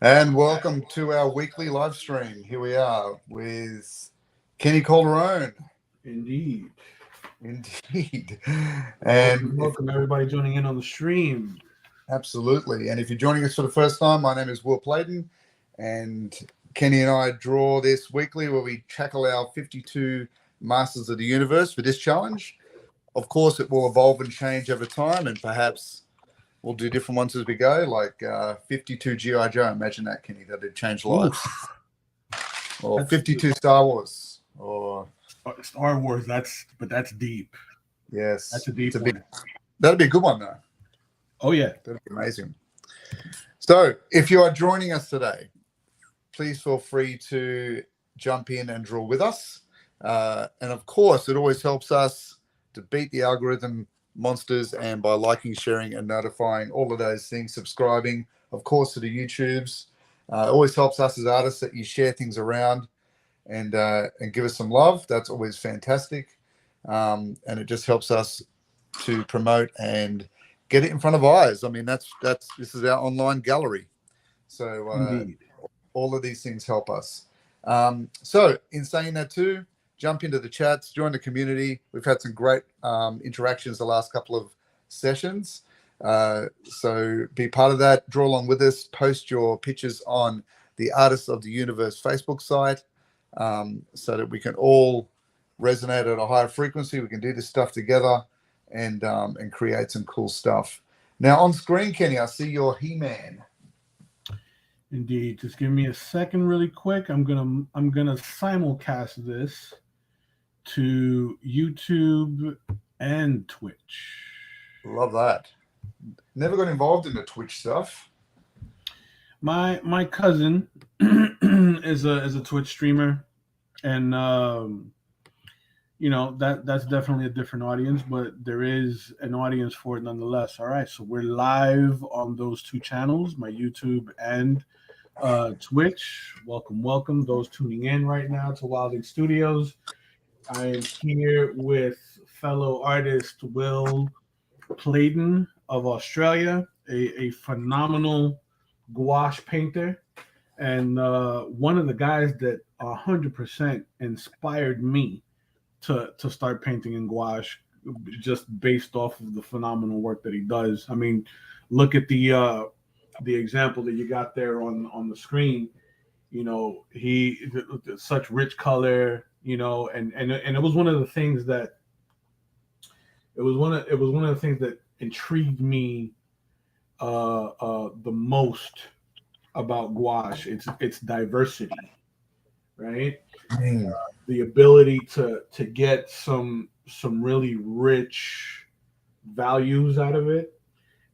And welcome to our weekly live stream. Here we are with Kenny Calderon. Indeed. Indeed. Welcome, welcome everybody joining in on the stream. Absolutely. And if you're joining us for the first time, my name is Will Playton, and Kenny and I draw this weekly where we tackle our 52 Masters of the Universe for this challenge. Of course, it will evolve and change over time, and perhaps we'll do different ones as we go, like 52 G.I. Joe. Imagine that, Kenny, that would change lives. Or 52 Star Wars. Or Star Wars, that's deep. Yes. That's a deep one. That'd be a good one, though. Oh, yeah. That'd be amazing. So, if you are joining us today, please feel free to jump in and draw with us. And, of course, it always helps us to beat the algorithm monsters, and by liking, sharing, and notifying, all of those things, subscribing, of course, to the YouTubes. It always helps us as artists that you share things around and give us some love. That's always fantastic. And it just helps us to promote and get it in front of eyes. I mean, this is our online gallery. So all of these things help us. So in saying that too, jump into the chats, join the community. We've had some great interactions the last couple of sessions. So be part of that. Draw along with us. Post your pictures on the Artists of the Universe Facebook site so that we can all resonate at a higher frequency. We can do this stuff together and create some cool stuff. Now on screen, Kenny, I see your HeMan. Indeed. Just give me a second really quick. I'm gonna simulcast this to YouTube and Twitch. Love that. Never got involved in the Twitch stuff. My cousin is a Twitch streamer, and that's definitely a different audience, but there is an audience for it nonetheless. All right, so we're live on those two channels, my YouTube and Twitch. Welcome those tuning in right now to Wilding Studios. I am here with fellow artist Will Playton of Australia, a phenomenal gouache painter, and one of the guys that 100% inspired me to start painting in gouache, just based off of the phenomenal work that he does. I mean, look at the example that you got there on the screen. You know, such rich color. You know, and it was one of the things that intrigued me the most about gouache. It's diversity, right? The ability to get some really rich values out of it,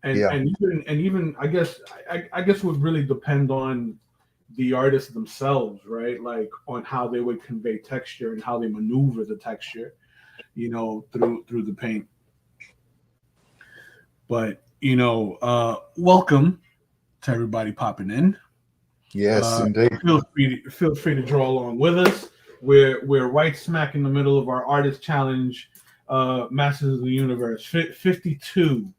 and even I guess it would really depend on the artists themselves, right? Like on how they would convey texture and how they maneuver the texture, you know, through the paint. But welcome to everybody popping in. Yes, indeed. Feel free to draw along with us. We're right smack in the middle of our artist challenge, Masters of the Universe, 52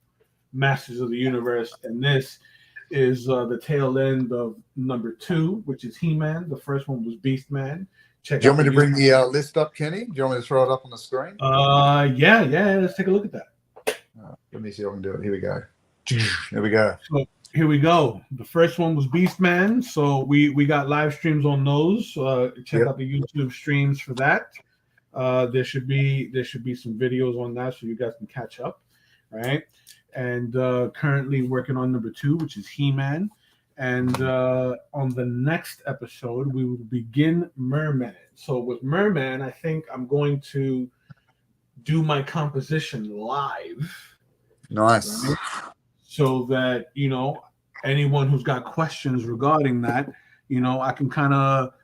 Masters of the Universe, and this is the tail end of number 2, which is HeMan. The first one was Beastman. Do you want me to bring the list up, Kenny? Do you want me to throw it up on the screen? Yeah. Let's take a look at that. Let me see if I can do it. Here we go. There we go. So here we go. The first one was Beastman. So we got live streams on those. Check out the YouTube streams for that. There should be some videos on that so you guys can catch up, right? And currently working on number 2, which is HeMan. And on the next episode, we will begin Merman. So with Merman, I think I'm going to do my composition live. Nice. Right? So that, anyone who's got questions regarding that, I can kind of,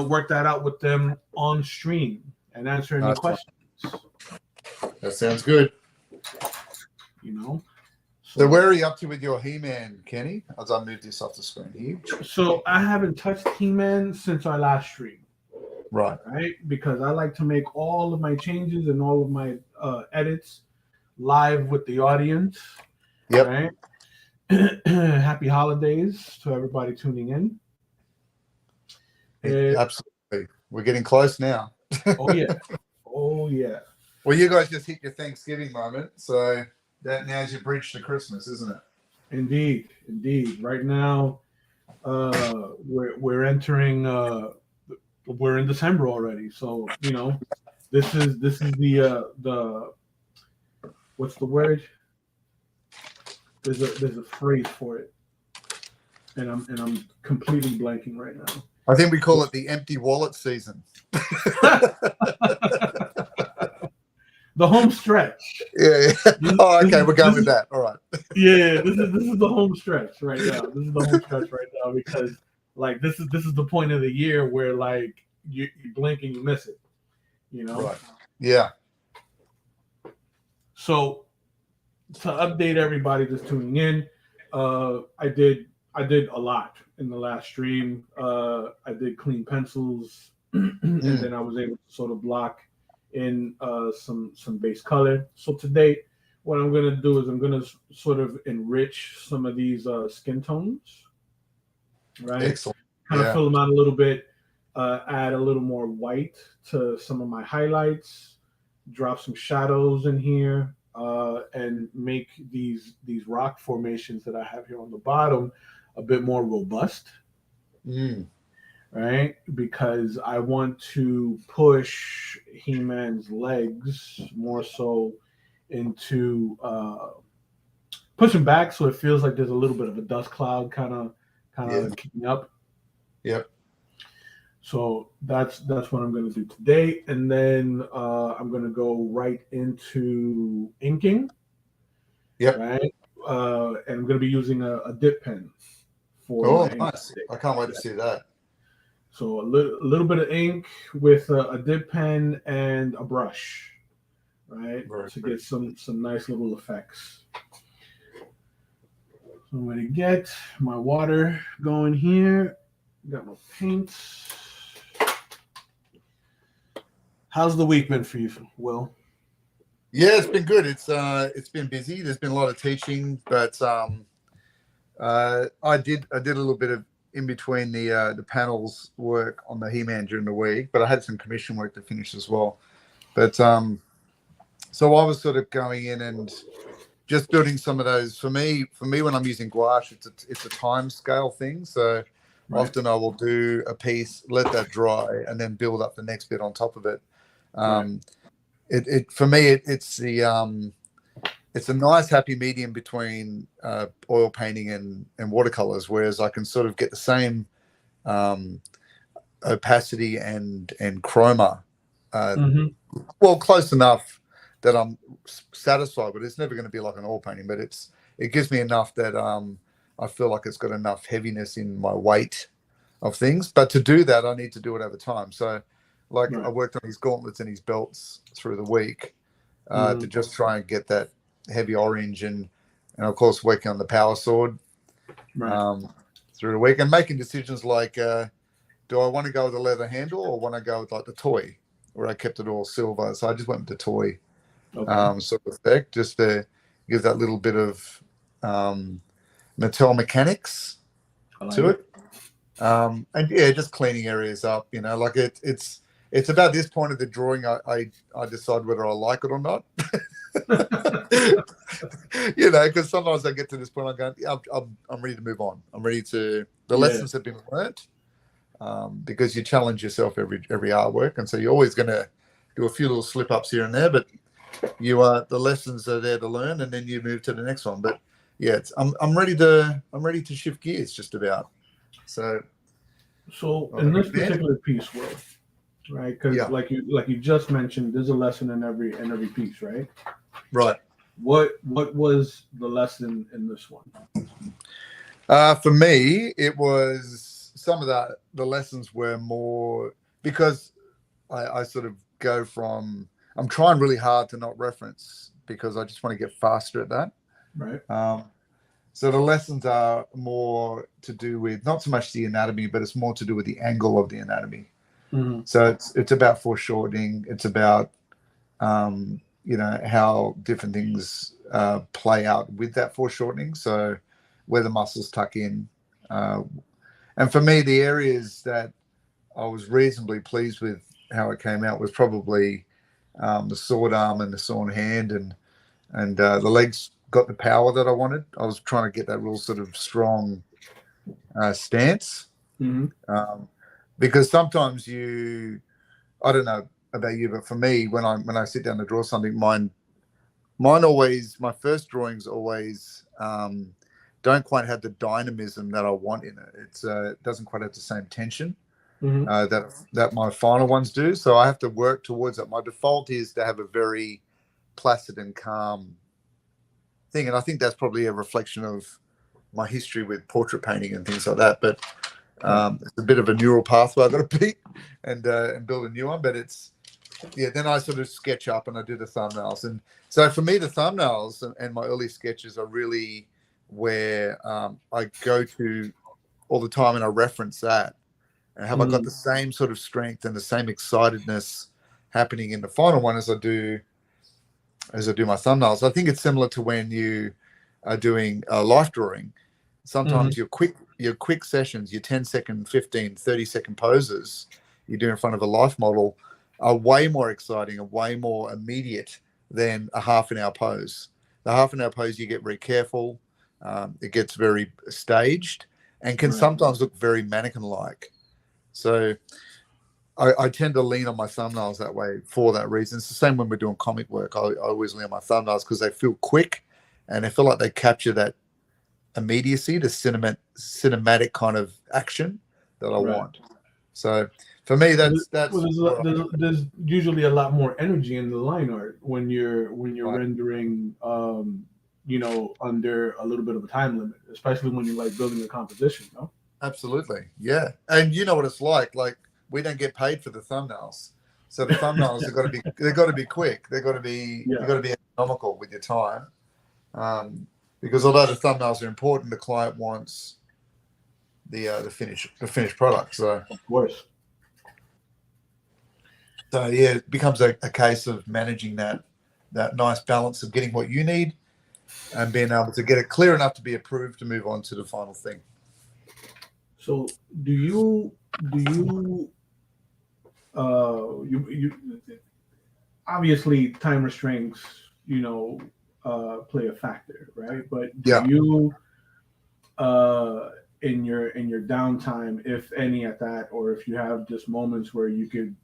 work that out with them on stream and answer any questions. That sounds good. So where are you up to with your HeMan, Kenny? As I move this off the screen here. So I haven't touched HeMan since our last stream. Right. Because I like to make all of my changes and all of my edits live with the audience. Yep. Right. Happy holidays to everybody tuning in. Absolutely. We're getting close now. Oh, yeah. Oh, yeah. Well, you guys just hit your Thanksgiving moment, so that now's your bridge to Christmas, isn't it? Indeed. Indeed. Right now, we're entering we're in December already. So, this is the what's the word? There's a phrase for it. And I'm completely blanking right now. I think we call it the empty wallet season. The home stretch. Yeah. Oh, okay. We're going with that. All right. Yeah, this is the home stretch right now. This is the home stretch right now because like this is the point of the year where like you blink and you miss it. Right. Yeah. So to update everybody just tuning in, I did a lot in the last stream. I did clean pencils, and then I was able to sort of block in some base color. So today, what I'm going to do is I'm going to sort of enrich some of these skin tones, right? Excellent. Kind of fill them out a little bit, add a little more white to some of my highlights, drop some shadows in here, and make these rock formations that I have here on the bottom a bit more robust. Right? Because I want to push HeMan's legs more so into push him back so it feels like there's a little bit of a dust cloud kind of kicking up. Yep. So that's what I'm going to do today, and then I'm going to go right into inking. Yep. Right. And I'm going to be using a dip pen for. Oh, nice! I can't wait to see that. So a little bit of ink with a dip pen and a brush, right, to get some nice little effects. So I'm going to get my water going here. Got my paints. How's the week been for you, Will? Yeah, it's been good. It's been busy. There's been a lot of teaching, but I did a little bit of in between the panels work on the HeMan during the week, but I had some commission work to finish as well. But so I was sort of going in and just building some of those. For me, when I'm using gouache, it's a time scale thing. So often I will do a piece, let that dry, and then build up the next bit on top of it. For me, it's a nice happy medium between oil painting and watercolors, whereas I can sort of get the same opacity and chroma, well, close enough that I'm satisfied. But it's never going to be like an oil painting. But it gives me enough that I feel like it's got enough heaviness in my weight of things. But to do that, I need to do it over time. So, I worked on his gauntlets and his belts through the week to just try and get that heavy orange and of course working on the power sword through the week and making decisions like do I want to go with a leather handle or want to go with like the toy where I kept it all silver. So I just went with the toy sort of effect just to give that little bit of Mattel mechanics to it. And yeah, just cleaning areas up, like it's about this point of the drawing I decide whether I like it or not. Because sometimes I get to this point, I'm going, yeah, I'm ready to move on. I'm ready to. The lessons have been learnt because you challenge yourself every artwork, and so you're always going to do a few little slip ups here and there, but the lessons are there to learn, and then you move to the next one. But yeah, I'm ready to shift gears just about. So in this particular piece, Will, right? Because like you just mentioned, there's a lesson in every piece, right? Right. What was the lesson in this one? For me, it was some of the lessons were more because I sort of go from I'm trying really hard to not reference because I just want to get faster at that. Right. So the lessons are more to do with not so much the anatomy, but it's more to do with the angle of the anatomy. So it's about foreshortening. It's about how different things play out with that foreshortening. So where the muscles tuck in. And for me, the areas that I was reasonably pleased with how it came out was probably the sword arm and the sawn hand, and the legs got the power that I wanted. I was trying to get that real sort of strong stance, because sometimes I don't know about you, but for me, when I sit down to draw something, mine always, my first drawings always don't quite have the dynamism that I want in it. It doesn't quite have the same tension that my final ones do. So I have to work towards it. My default is to have a very placid and calm thing, and I think that's probably a reflection of my history with portrait painting and things like that. But it's a bit of a neural pathway I've got to beat and build a new one. But then I sort of sketch up and I do the thumbnails. And so for me, the thumbnails and my early sketches are really where I go to all the time, and I reference that. And have I got the same sort of strength and the same excitedness happening in the final one as I do my thumbnails? I think it's similar to when you are doing life drawing. Sometimes your quick sessions, your 10-second, 15, 30-second poses you do in front of a life model are way more exciting and way more immediate than a half-an-hour pose. The half-an-hour pose, you get very careful. It gets very staged and can sometimes look very mannequin-like. So I tend to lean on my thumbnails that way for that reason. It's the same when we're doing comic work. I always lean on my thumbnails because they feel quick and I feel like they capture that immediacy, the cinematic kind of action that I want. So for me, that's there's usually a lot more energy in the line art when you're rendering, under a little bit of a time limit, especially when you're like building a composition. No? Absolutely, yeah. And you know what it's like. Like we don't get paid for the thumbnails, so the thumbnails they've got to be quick. They've got to be you've got to be economical with your time, because although the thumbnails are important, the client wants the finished product. So of course. So yeah, it becomes a case of managing that nice balance of getting what you need and being able to get it clear enough to be approved to move on to the final thing. So do you obviously time restraints, play a factor, right? But do you in your downtime, if any at that, or if you have just moments where you could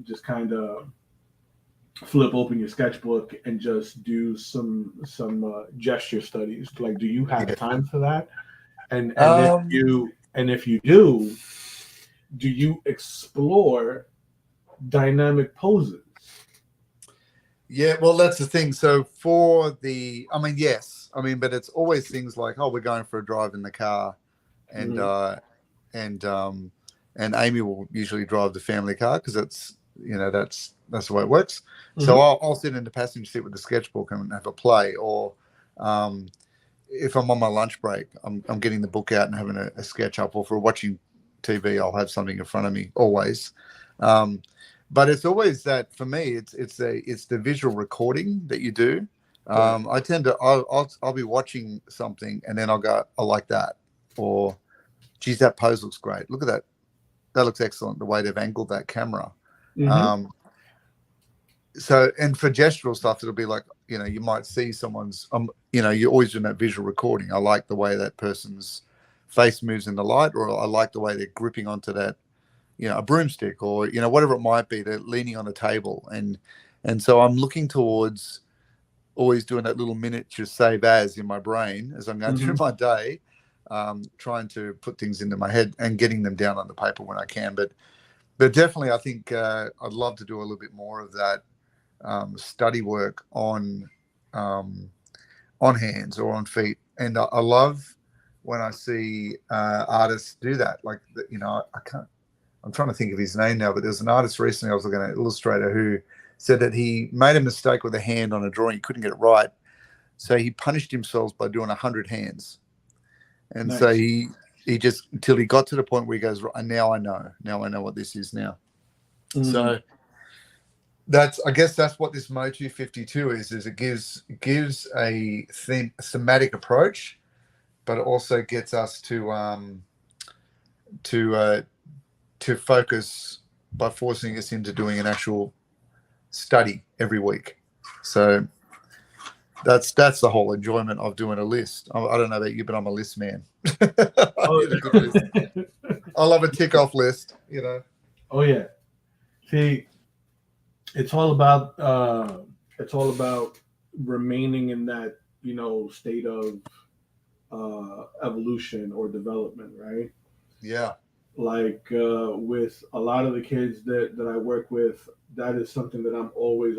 just kind of flip open your sketchbook and just do some gesture studies, like do you have time for that? And if you do you explore dynamic poses? Yeah, well, that's the thing. So yes. But it's always things like, oh, we're going for a drive in the car, and and Amy will usually drive the family car because that's the way it works. So I'll sit in the passenger seat with the sketchbook and have a play, or if I'm on my lunch break, I'm getting the book out and having a sketch up, or for watching TV, I'll have something in front of me always. But it's always that for me, it's the visual recording that you do. I tend to I'll be watching something and then I'll go, I like that, or geez, that pose looks great. Look at that. That looks excellent. The way they've angled that camera. So, and for gestural stuff, it'll be like, you might see someone's, you're always doing that visual recording. I like the way that person's face moves in the light, or I like the way they're gripping onto that, a broomstick, or, whatever it might be. They're leaning on a table. And so I'm looking towards always doing that little miniature save as in my brain as I'm going through my day, trying to put things into my head and getting them down on the paper when I can. But definitely, I think I'd love to do a little bit more of that study work on hands or on feet. And I love when I see artists do that. Like, I'm trying to think of his name now, but there's an artist recently I was looking at, an illustrator, who said that he made a mistake with a hand on a drawing. He couldn't get it right. So he punished himself by doing 100 hands. And so he just, until he got to the point where he goes, right, now I know what this is now. So I guess that's what this Mo 252 is it gives a thematic approach but it also gets us to focus by forcing us into doing an actual study every week. So that's the whole enjoyment of doing a list. I don't know about you, but I'm a list man. I need a good list. I love a tick off list, you know. Oh yeah. See, it's all about remaining in that, you know, state of evolution or development, right? Yeah. Like with a lot of the kids that I work with, that is something that I'm always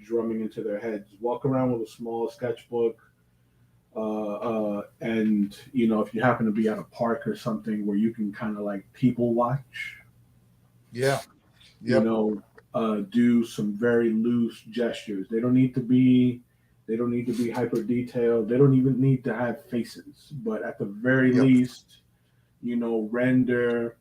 drumming into their heads. Walk around with a small sketchbook, and you know, if you happen to be at a park or something where you can kind of like people watch, Yeah. you know, do some very loose gestures. They don't need to be hyper detailed. They don't even need to have faces, but at the very least, you know, render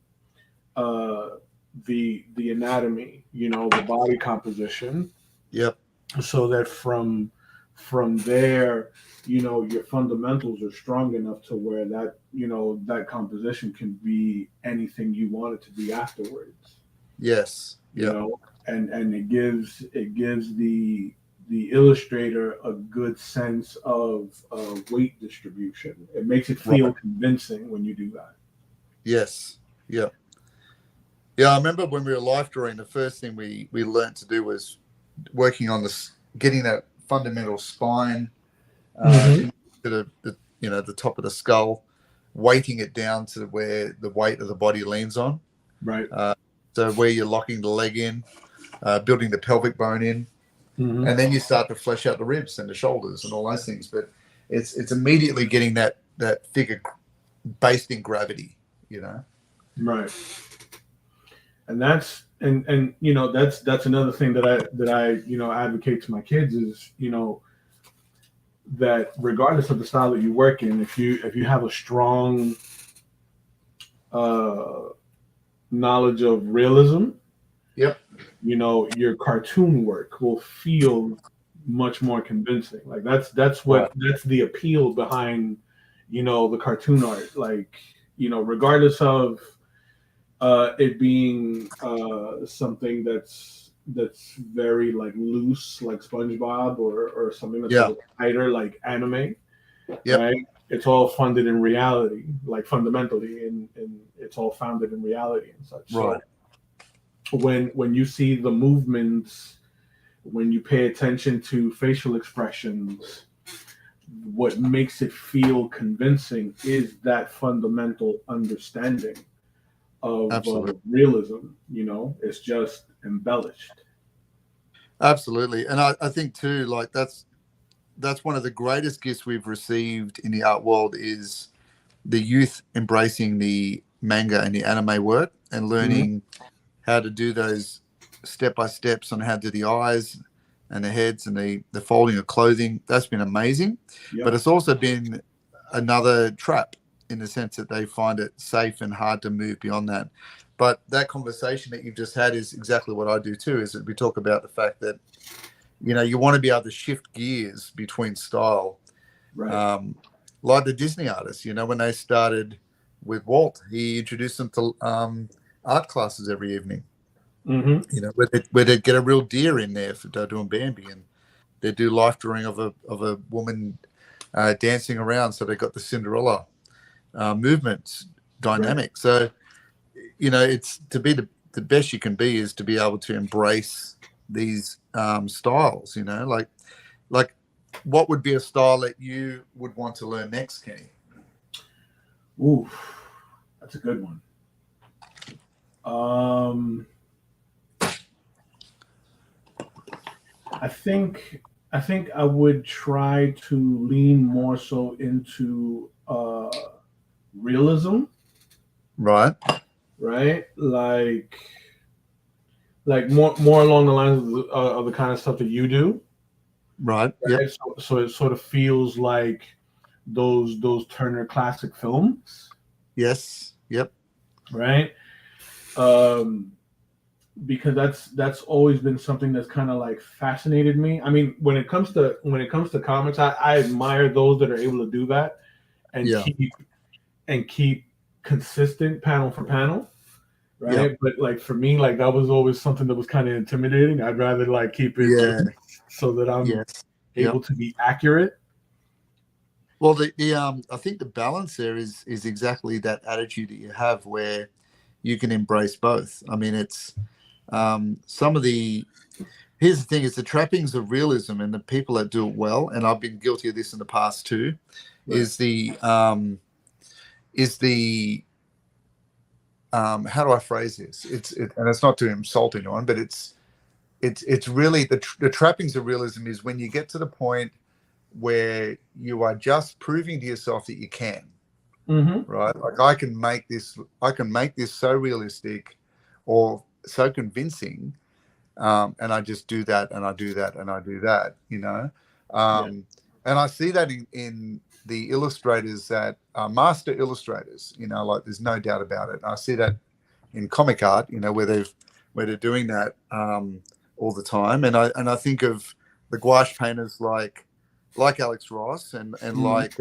the anatomy, you know, the body composition. Yep. So that from there, you know, your fundamentals are strong enough to where that, you know, that composition can be anything you want it to be afterwards. Yes. You know, and it gives the illustrator a good sense of weight distribution. It makes it feel convincing when you do that. Yes. Yeah. Yeah. I remember when we were life drawing, the first thing we learned to do was working on this, getting that fundamental spine to the you know, the top of the skull, weighting it down to where the weight of the body leans on. Right. So where you're locking the leg in, building the pelvic bone in, and then you start to flesh out the ribs and the shoulders and all those things. But it's immediately getting that figure based in gravity, you know. Right. And that's and you know, that's another thing that I you know, advocate to my kids is, you know, that regardless of the style that you work in, if you have a strong knowledge of realism, you know, your cartoon work will feel much more convincing. Like that's the appeal behind, you know, the cartoon art. Like, you know, regardless of it being something that's very like loose, like SpongeBob, or something that's a little tighter, like anime, right? It's all funded in reality, like fundamentally, and it's all founded in reality and such. Right. So when you see the movements, when you pay attention to facial expressions, what makes it feel convincing is that fundamental understanding of realism. You know, it's just embellished. Absolutely. And I think too, like that's one of the greatest gifts we've received in the art world is the youth embracing the manga and the anime work and learning how to do those step-by-steps on how to do the eyes and the heads and the folding of clothing. That's been amazing. But it's also been another trap in the sense that they find it safe and hard to move beyond that. But that conversation that you've just had is exactly what I do too, is that we talk about the fact that, you know, you want to be able to shift gears between style. Right. Like the Disney artists, you know, when they started with Walt, he introduced them to art classes every evening. You know, where they'd get a real deer in there for doing Bambi, and they'd do life drawing of a woman dancing around, so they got the Cinderella movement dynamic. Right. So, you know, it's to be the best you can be is to be able to embrace these styles. You know, like what would be a style that you would want to learn next, Kenny? Ooh, that's a good one. I think I would try to lean more so into realism. Right. Like more along the lines of the kind of stuff that you do. Right. Yeah. So it sort of feels like those Turner Classic films. Yes. Yep. Right. Because that's always been something that's kind of like fascinated me. I mean, when it comes to comics, I admire those that are able to do that, and keep consistent panel for panel, right? But like for me, like that was always something that was kind of intimidating. I'd rather like keep it loose so that I'm able to be accurate. Well, I think the balance there is exactly that attitude that you have, where you can embrace both. I mean, it's some of the. Here's the thing: is the trappings of realism, and the people that do it well, and I've been guilty of this in the past too. Right. Is the how do I phrase this? And it's not to insult anyone, but it's really the trappings of realism is when you get to the point where you are just proving to yourself that you can, right? Like I can make this so realistic or so convincing, and I just do that, and I do that, and I do that, and I see that in the illustrators that are master illustrators, like there's no doubt about it. I see that in comic art, where they're doing that all the time, and I think of the gouache painters like Alex Ross and like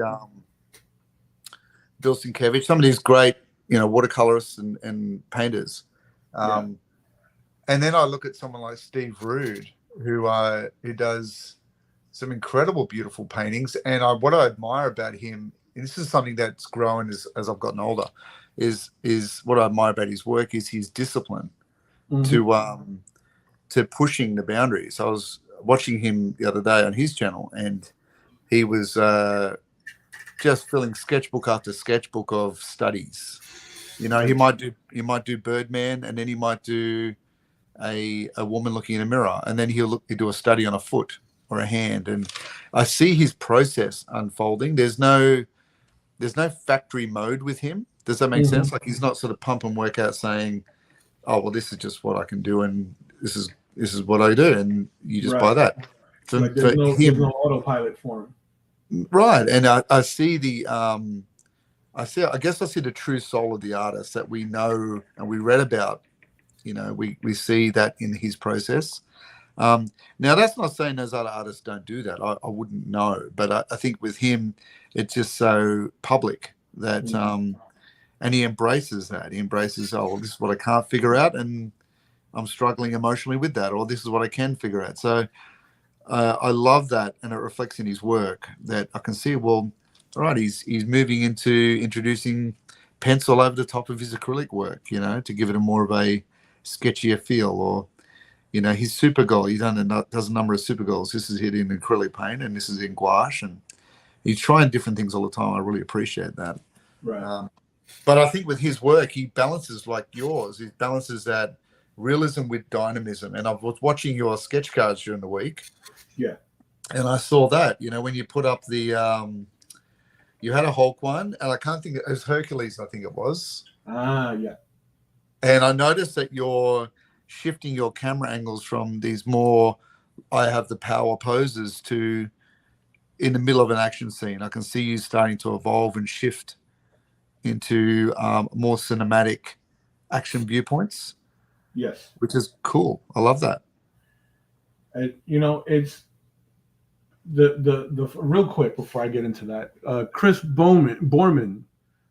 Bill Sienkiewicz, some of these great watercolorists and painters, and then I look at someone like Steve Rude who does some incredible, beautiful paintings. And what I admire about him, and this is something that's grown as I've gotten older, is what I admire about his work is his discipline to pushing the boundaries. I was watching him the other day on his channel, and he was just filling sketchbook after sketchbook of studies. He might do Birdman, and then he might do a woman looking in a mirror, and then he'll do a study on a foot or a hand, and I see his process unfolding. There's no factory mode with him. Does that make sense? Like he's not sort of pump and work out saying, "Oh, well, this is just what I can do, and this is what I do," and you just buy that. So like there's no autopilot for him, right? And I see I guess I see the true soul of the artist that we know and we read about. We see that in his process. Now, that's not saying those other artists don't do that. I wouldn't know. But I think with him, it's just so public that, and he embraces that. He embraces, oh, well, this is what I can't figure out, and I'm struggling emotionally with that, or this is what I can figure out. So I love that, and it reflects in his work that I can see, well, all right, he's moving into introducing pencil over the top of his acrylic work, to give it a more of a sketchier feel, or his super goal. He does a number of super goals. This is in acrylic paint, and this is in gouache, and he's trying different things all the time. I really appreciate that. Right. But I think with his work, he balances like yours. He balances that realism with dynamism. And I was watching your sketch cards during the week. Yeah. And I saw that. When you put up the you had a Hulk one, and I can't think, it was Hercules, I think it was. Yeah. And I noticed that you're shifting your camera angles from these more I have the power poses to in the middle of an action scene. I can see you starting to evolve and shift into more cinematic action viewpoints. Yes. Which is cool. I love that. It's the real quick before I get into that. Chris Borman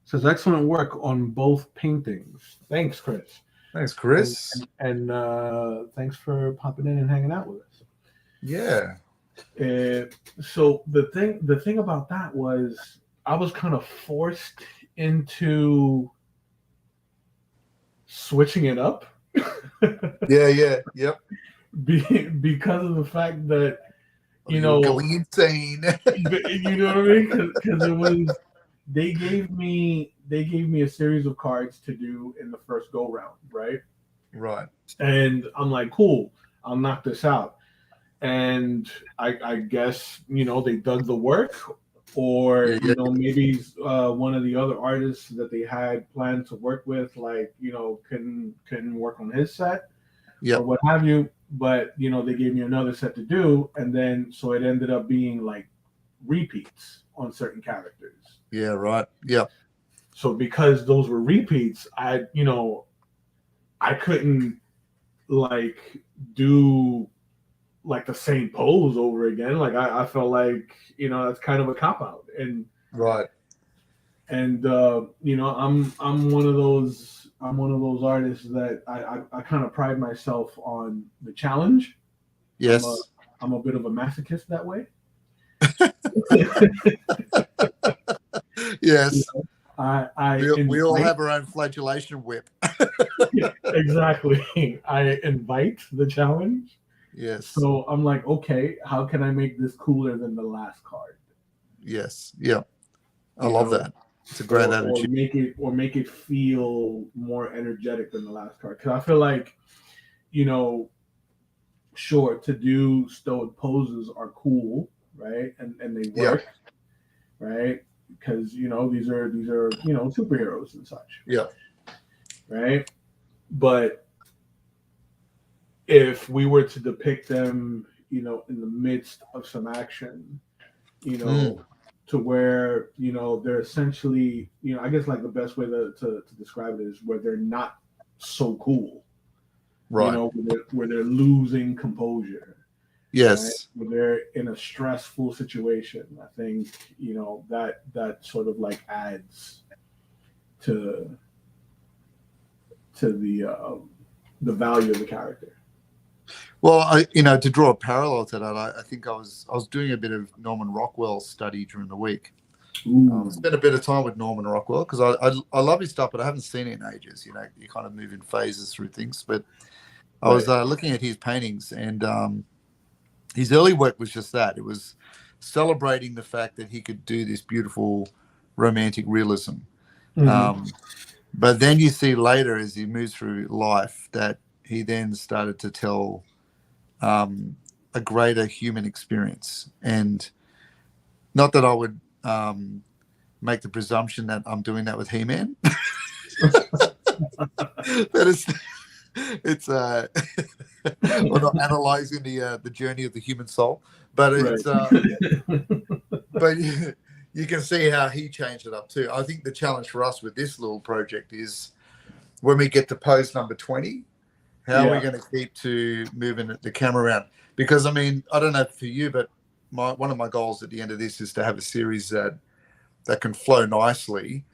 says excellent work on both paintings. Thanks, Chris. Thanks, Chris. And thanks for popping in and hanging out with us. Yeah. So the thing about that was I was kind of forced into switching it up. Yep. Because of the fact that going insane. You know what I mean? Because it was they gave me a series of cards to do in the first go round, right? Right. And I'm like, cool, I'll knock this out. And I guess they dug the work, or maybe one of the other artists that they had planned to work with, like can work on his set, or what have you. But they gave me another set to do, and then so it ended up being like repeats on certain characters. Yeah, right. Yeah. So because those were repeats, I couldn't like do like the same pose over again. Like I felt like that's kind of a cop out. And right. And I'm one of those artists that I kind of pride myself on the challenge. Yes. I'm a bit of a masochist that way. Yes. We all have our own flagellation whip. Exactly. I invite the challenge. Yes. So I'm like, okay, how can I make this cooler than the last card? Yes. Yeah. I love that. It's a great attitude. Or make it feel more energetic than the last card. Because I feel like, sure, to do stoic poses are cool, right? And they work, right? Because these are superheroes and such. Yeah. Right. But if we were to depict them, in the midst of some action, to where they're essentially, I guess like the best way to describe it is where they're not so cool, right? Where they're losing composure. Yes. Right? When they're in a stressful situation, I think that sort of like adds to the value of the character. Well, to draw a parallel to that, I think I was doing a bit of Norman Rockwell study during the week. Spent a bit of time with Norman Rockwell because I love his stuff, but I haven't seen it in ages. You kind of move in phases through things. But I was looking at his paintings, and his early work was just that. It was celebrating the fact that he could do this beautiful romantic realism. But then you see later as he moves through life that he then started to tell a greater human experience. And not that I would make the presumption that I'm doing that with HeMan. But it's we're not analyzing the journey of the human soul, but it's but you can see how he changed it up too. I think the challenge for us with this little project is when we get to pose number 20, how are we going to keep to moving the camera around? Because I don't know for you, but one of my goals at the end of this is to have a series that can flow nicely,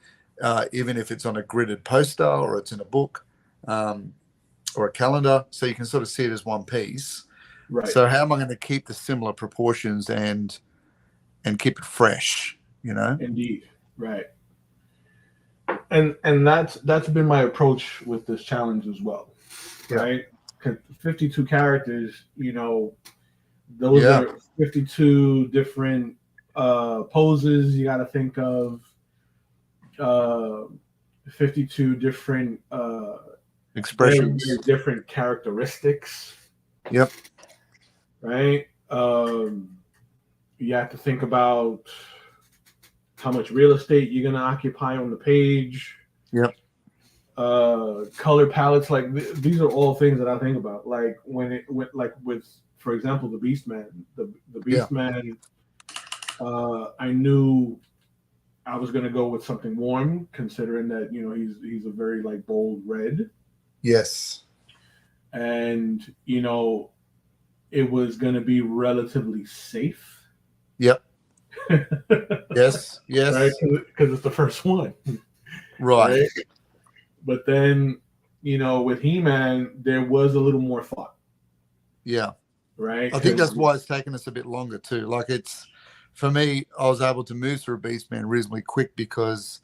even if it's on a gridded poster or it's in a book or a calendar, so you can sort of see it as one piece. Right. So how am I going to keep the similar proportions and keep it fresh? Indeed. Right. And that's been my approach with this challenge as well. Yeah. Right. 52 characters, those are 52 different poses you got to think of, 52 different expressions, very different characteristics. Yep. Right. You have to think about how much real estate you're going to occupy on the page. Yep. Color palettes, like these are all things that I think about. Like with, for example, the Beastman. The Beastman, I knew I was going to go with something warm, considering that he's a very like bold red. Yes. And it was going to be relatively safe. Yep. Yes. Right, because it's the first one. Right. But then, with HeMan, there was a little more thought. Yeah. Right. I think that's why it's taken us a bit longer too. Like for me, I was able to move through Beastman reasonably quick because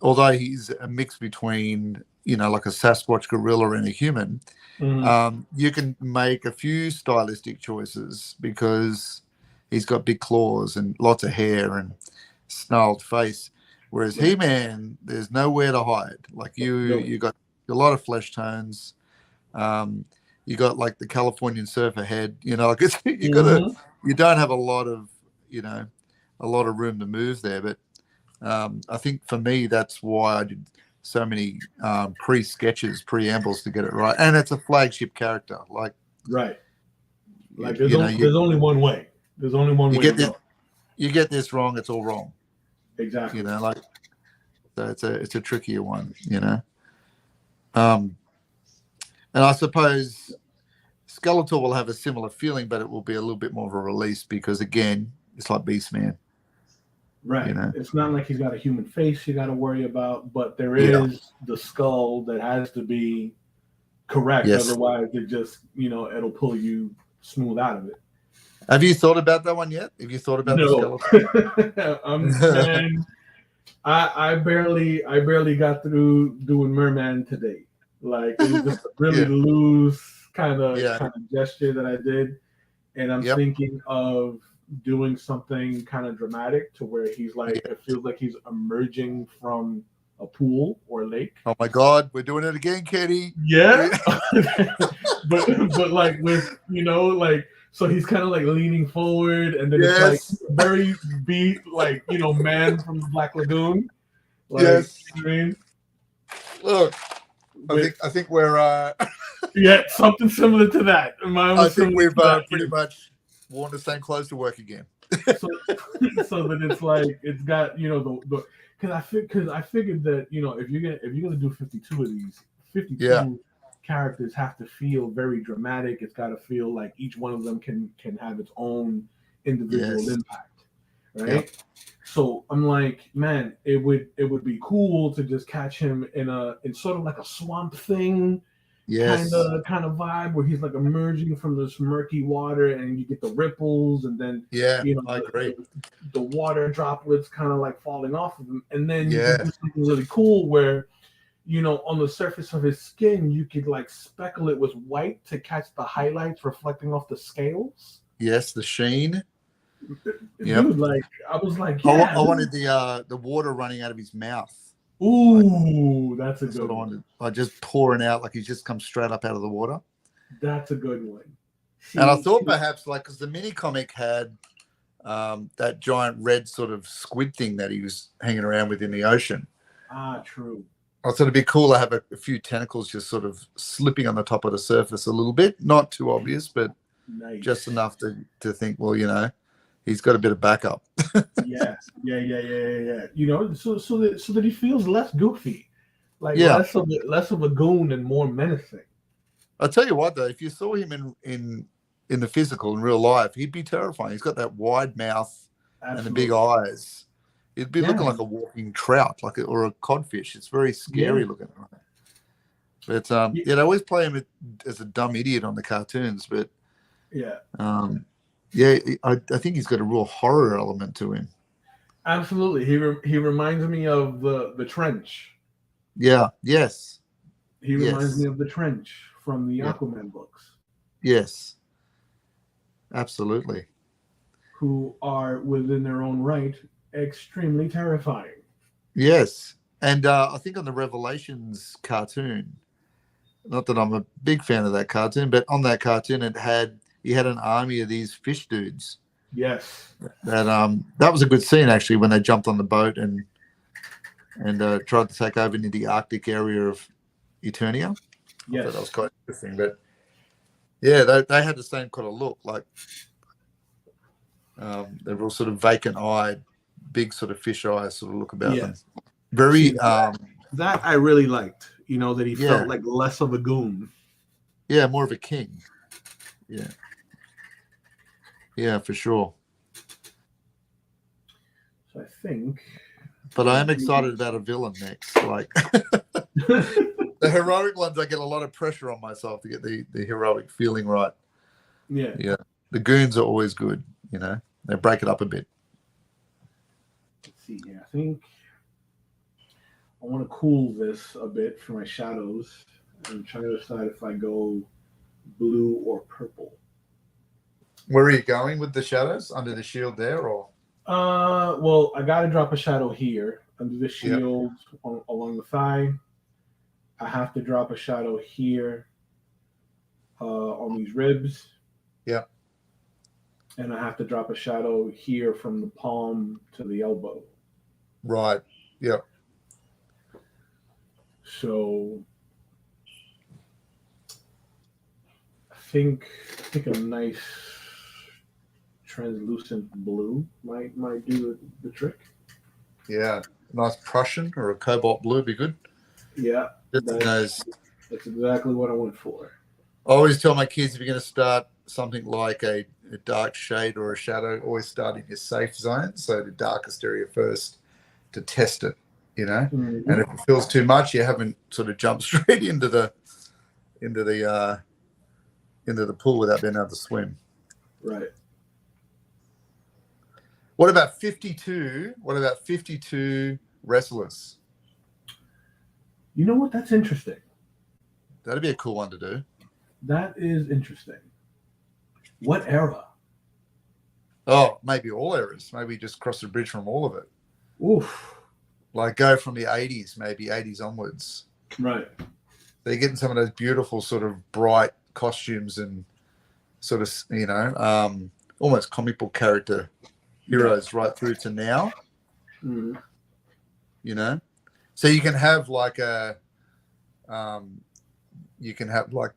although he's a mix between, like a Sasquatch gorilla and a human, you can make a few stylistic choices because he's got big claws and lots of hair and snarled face. Whereas HeMan, there's nowhere to hide. Like you got a lot of flesh tones. You got like the Californian surfer head. Like you don't have a lot of room to move there. But I think for me, that's why I did so many pre-sketches, preambles to get it right. And it's a flagship character. Like there's only one way. There's only one way. You get this wrong, it's all wrong. Exactly. So it's a trickier one, and I suppose Skeletor will have a similar feeling, but it will be a little bit more of a release because again, it's like Beastman. Right. You know? It's not like he's got a human face you got to worry about, but there Yeah. is the skull that has to be correct. Yes. Otherwise, it just, it'll pull you smooth out of it. Have you thought about that one yet? Have you thought about the No. skeleton? Man, I barely got through doing Merman today. Like, it was just a really loose kind of gesture that I did. And I'm thinking of doing something kind of dramatic to where he's like, it feels like he's emerging from a pool or lake. Oh my God, we're doing it again, Kenny. Yeah. but like with, like, so he's kind of like leaning forward, and then it's like very like, Man from the Black Lagoon. Like, yes. You know what I mean? Look, I think we're yeah, something similar to that. I think we've pretty much worn the same clothes to work again. so that it's like it's got because I figured that if you're gonna do 52 of these, 52 characters have to feel very dramatic. It's got to feel like each one of them can have its own individual impact, right? Yep. So I'm like, man, it would be cool to just catch him in sort of like a swamp thing. Kind of vibe where he's like emerging from this murky water, and you get the ripples, and then I agree. The water droplets kind of like falling off of him, and then you can do something really cool where on the surface of his skin you could like speckle it with white to catch the highlights reflecting off the scales. Yes, the sheen. Dude, like I was like, I wanted the water running out of his mouth. Ooh, that's a good one. I just pouring out like he's just come straight up out of the water. That's a good one. And I thought perhaps because the mini comic had that giant red sort of squid thing that he was hanging around with in the ocean. True. I thought it'd be cool to have a few tentacles just sort of slipping on the top of the surface a little bit, not too obvious, but just enough to think, well, he's got a bit of backup. yeah. So that he feels less goofy, like less of a goon and more menacing. I'll tell you what, though, if you saw him in the physical in real life, he'd be terrifying. He's got that wide mouth and the big eyes. He'd be looking like a walking trout, or a codfish. It's very scary looking. But they always play him as a dumb idiot on the cartoons. But I think he's got a real horror element to him. Absolutely, he reminds me of the Trench. Yeah. Yes. He reminds me of the Trench from the Aquaman books. Yes. Absolutely. Who are within their own right extremely terrifying. Yes, and I think on the Revelations cartoon, not that I'm a big fan of that cartoon, but on that cartoon he had an army of these fish dudes. Yes. That was a good scene actually when they jumped on the boat and tried to take over into the Arctic area of Eternia. Yes. That was quite interesting, but they had the same kind of look, like they were all sort of vacant-eyed, big sort of fish eyes sort of look about them. Very that I really liked. That he felt like less of a goon. Yeah, more of a king. Yeah. Yeah, for sure. So I think. But I am excited about a villain next. Like the heroic ones, I get a lot of pressure on myself to get the heroic feeling right. Yeah. Yeah. The goons are always good, They break it up a bit. Let's see here. I think I want to cool this a bit for my shadows. I'm trying to decide if I go blue or purple. Where are you going with the shadows? Under the shield there, or? Well, I got to drop a shadow here under the shield along the thigh. I have to drop a shadow here on these ribs. Yeah. And I have to drop a shadow here from the palm to the elbow. Right. Yeah. So I think a nice translucent blue might do the trick. Yeah. Nice Prussian or a cobalt blue would be good. Yeah. That's exactly what I went for. I always tell my kids, if you're going to start something like a a dark shade or a shadow, always start in your safe zone. So the darkest area first to test it, you know. Mm-hmm. And if it feels too much, you haven't sort of jumped straight into the pool without being able to swim. Right. What about 52? What about 52 wrestlers? You know what? That's interesting. That'd be a cool one to do. That is interesting. What era? Oh, maybe all eras. Maybe just cross the bridge from all of it. Oof. Like go from the 80s, maybe 80s onwards. Right. They're getting some of those beautiful sort of bright costumes and sort of, you know, almost comic book character heroes right through to now. Mm-hmm. You know? So you can have like the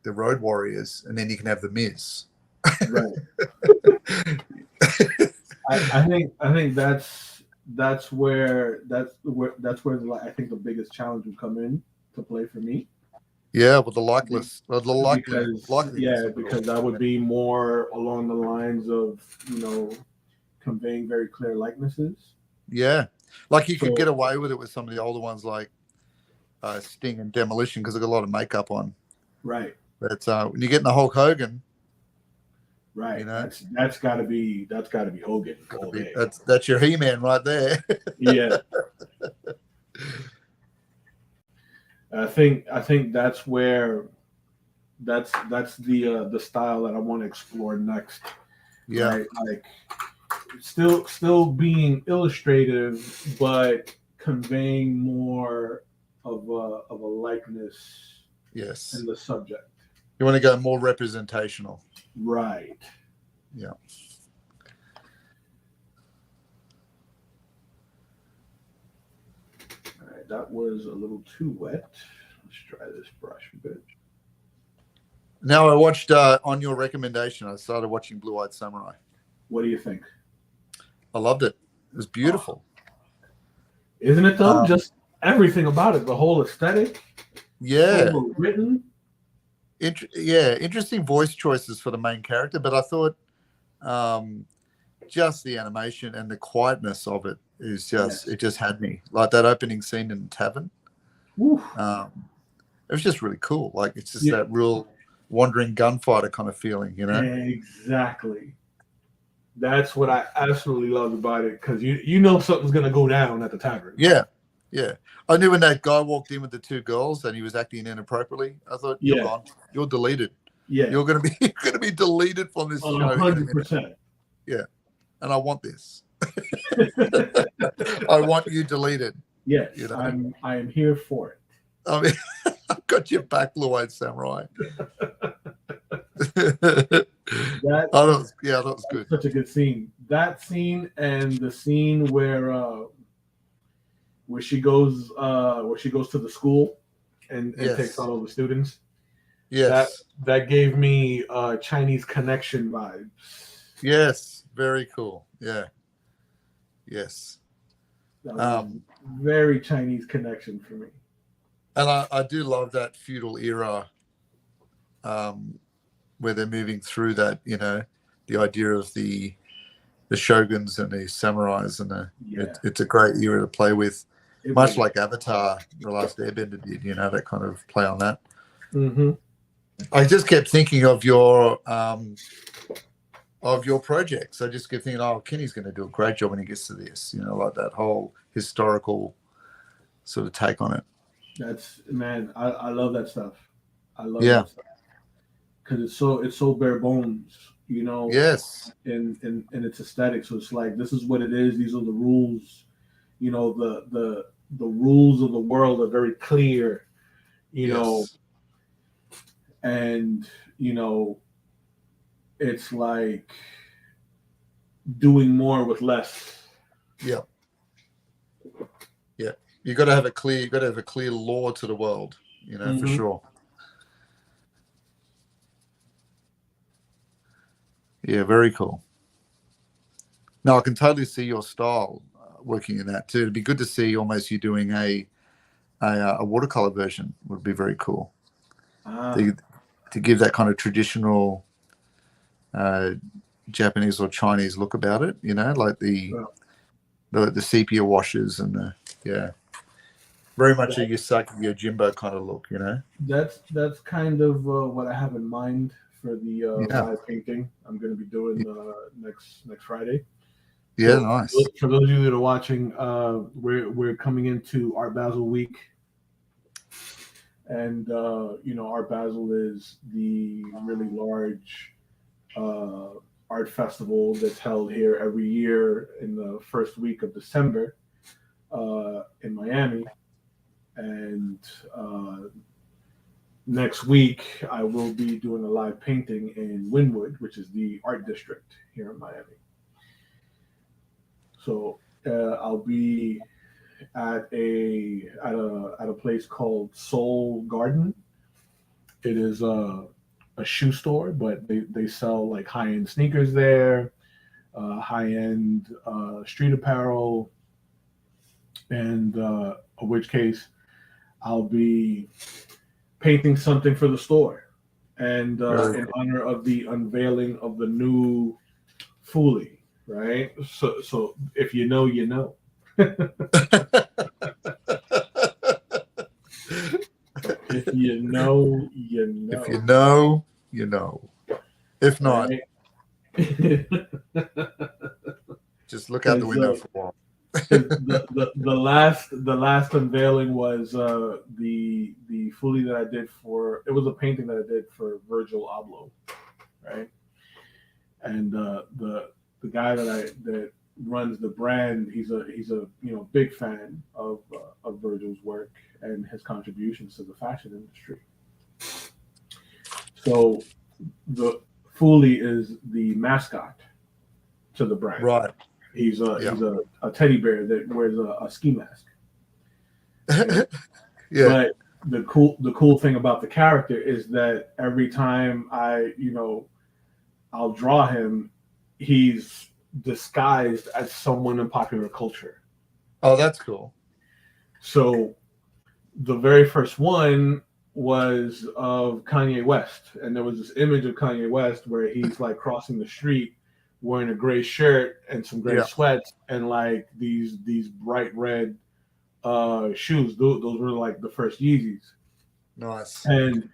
Road Warriors, and then you can have the Miz. Right. I think that's where I think the biggest challenge would come in to play for me. Yeah, with the likeness, because that would be more along the lines of, you know, conveying very clear likenesses. Yeah, like you could get away with it with some of the older ones like Sting and Demolition because they've got a lot of makeup on. Right. But when you get in the Hulk Hogan, right, you know, that's got to be Hogan. That's your He-Man right there. Yeah. I think that's where that's the style that I want to explore next. Yeah. Right? Like still being illustrative, but conveying more of a likeness. Yes. In the subject. You want to go more representational. Right. Yeah. All right, that was a little too wet. Let's try this brush a bit. Now I watched on your recommendation. I started watching Blue Eyed Samurai. What do you think? I loved it. It was beautiful. Isn't it though? Just everything about it, the whole aesthetic. Yeah. So written. Interesting voice choices for the main character, but I thought just the animation and the quietness of it is just it just had me. Like that opening scene in the tavern. It was just really cool. Like it's just that real wandering gunfighter kind of feeling, you know? Exactly. That's what I absolutely loved about it, because you know something's gonna go down at the tavern. Yeah. Yeah. I knew when that guy walked in with the two girls and he was acting inappropriately, I thought, you're gone. You're deleted. Yeah. You're gonna be deleted from this show. 100%. Yeah. And I want this. I want you deleted. Yes, you know? I am here for it. I mean, I've got your back, Blue Eyed Samurai. That was good. Such a good scene. That scene and the scene where she goes to the school and takes all of the students. Yes. That gave me Chinese Connection vibes. Yes, very cool. Yeah. Yes. That was very Chinese Connection for me. And I do love that feudal era where they're moving through that, you know, the idea of the shoguns and the samurais, and it's a great era to play with, much like Avatar, The Last Airbender did, you know, that kind of play on that. Mm-hmm. I just kept thinking of your projects. I just kept thinking, oh, Kenny's going to do a great job when he gets to this, you know, like that whole historical sort of take on it. I love that stuff. I love that stuff because it's so bare bones, you know. Yes. In its aesthetic, so it's like, this is what it is. These are the rules. You know, the rules of the world are very clear. You know, and you know, it's like doing more with less. Yeah. Yeah. You got to have a clear law to the world, you know, for sure. Yeah, very cool. Now I can totally see your style working in that too. It'd be good to see almost you doing a watercolor version. Would be very cool. To give that kind of traditional Japanese or Chinese look about it, like the sepia washes and very much a Yosaki Yojimbo kind of look, That's kind of what I have in mind for the Yeah. live painting I'm going to be doing next Friday. Yeah, So nice. For those of you that are watching, we're coming into Art Basel week, and Art Basel is the really large art festival that's held here every year in the first week of December in Miami. And next week, I will be doing a live painting in Wynwood, which is the art district here in Miami. So I'll be at a place called Soul Garden. It is a shoe store, but they sell like high-end sneakers there, high-end street apparel, and in which case I'll be painting something for the store, and in honor of the unveiling of the new Foolie, right? So if you know, you know. If you know, you know. If you know, you know. If not, right? just look out the window for a while. the last unveiling was the Foolie that I did for, it was a painting that I did for Virgil Abloh, right? And the guy that runs the brand, he's a big fan of Virgil's work and his contributions to the fashion industry. So the Foolie is the mascot to the brand. Right. He's a teddy bear that wears a ski mask. Right? Yeah. But the cool thing about the character is that every time I'll draw him, he's disguised as someone in popular culture. Oh, that's cool. So the very first one was of Kanye West, and there was this image of Kanye West where he's like crossing the street wearing a gray shirt and some gray sweats and like these bright red shoes. Those were like the first Yeezys. Nice. And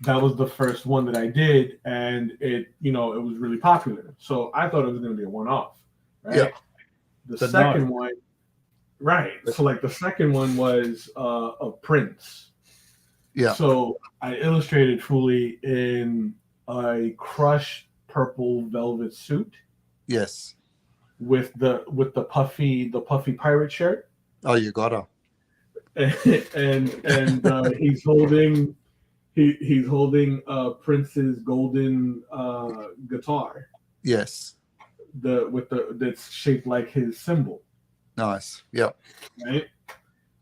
that was the first one that I did, and it was really popular. So I thought it was going to be a one-off, right? Yeah. The second one, right? So like the second one was of Prince. Yeah. So I illustrated Foolie in a crushed purple velvet suit. Yes. With the puffy pirate shirt. Oh, you gotta. and he's holding Prince's golden guitar. Yes. That's shaped like his symbol. Nice. Yep. Right.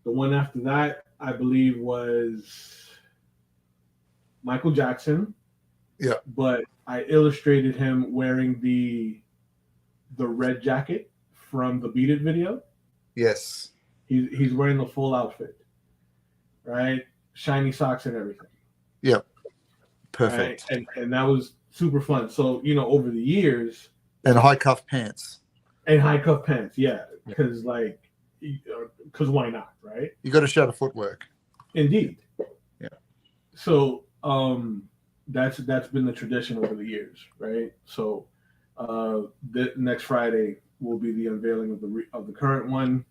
The one after that, I believe, was Michael Jackson. Yeah. But I illustrated him wearing the red jacket from the Beat It video. Yes. He's wearing the full outfit, right? Shiny socks and everything. Yep. Perfect. Right? And that was super fun. So, over the years. And high cuff pants. And high cuff pants, yeah. Because why not, right? You got to show the footwork. Indeed. Yeah. So that's been the tradition over the years, right? So next Friday will be the unveiling of the current one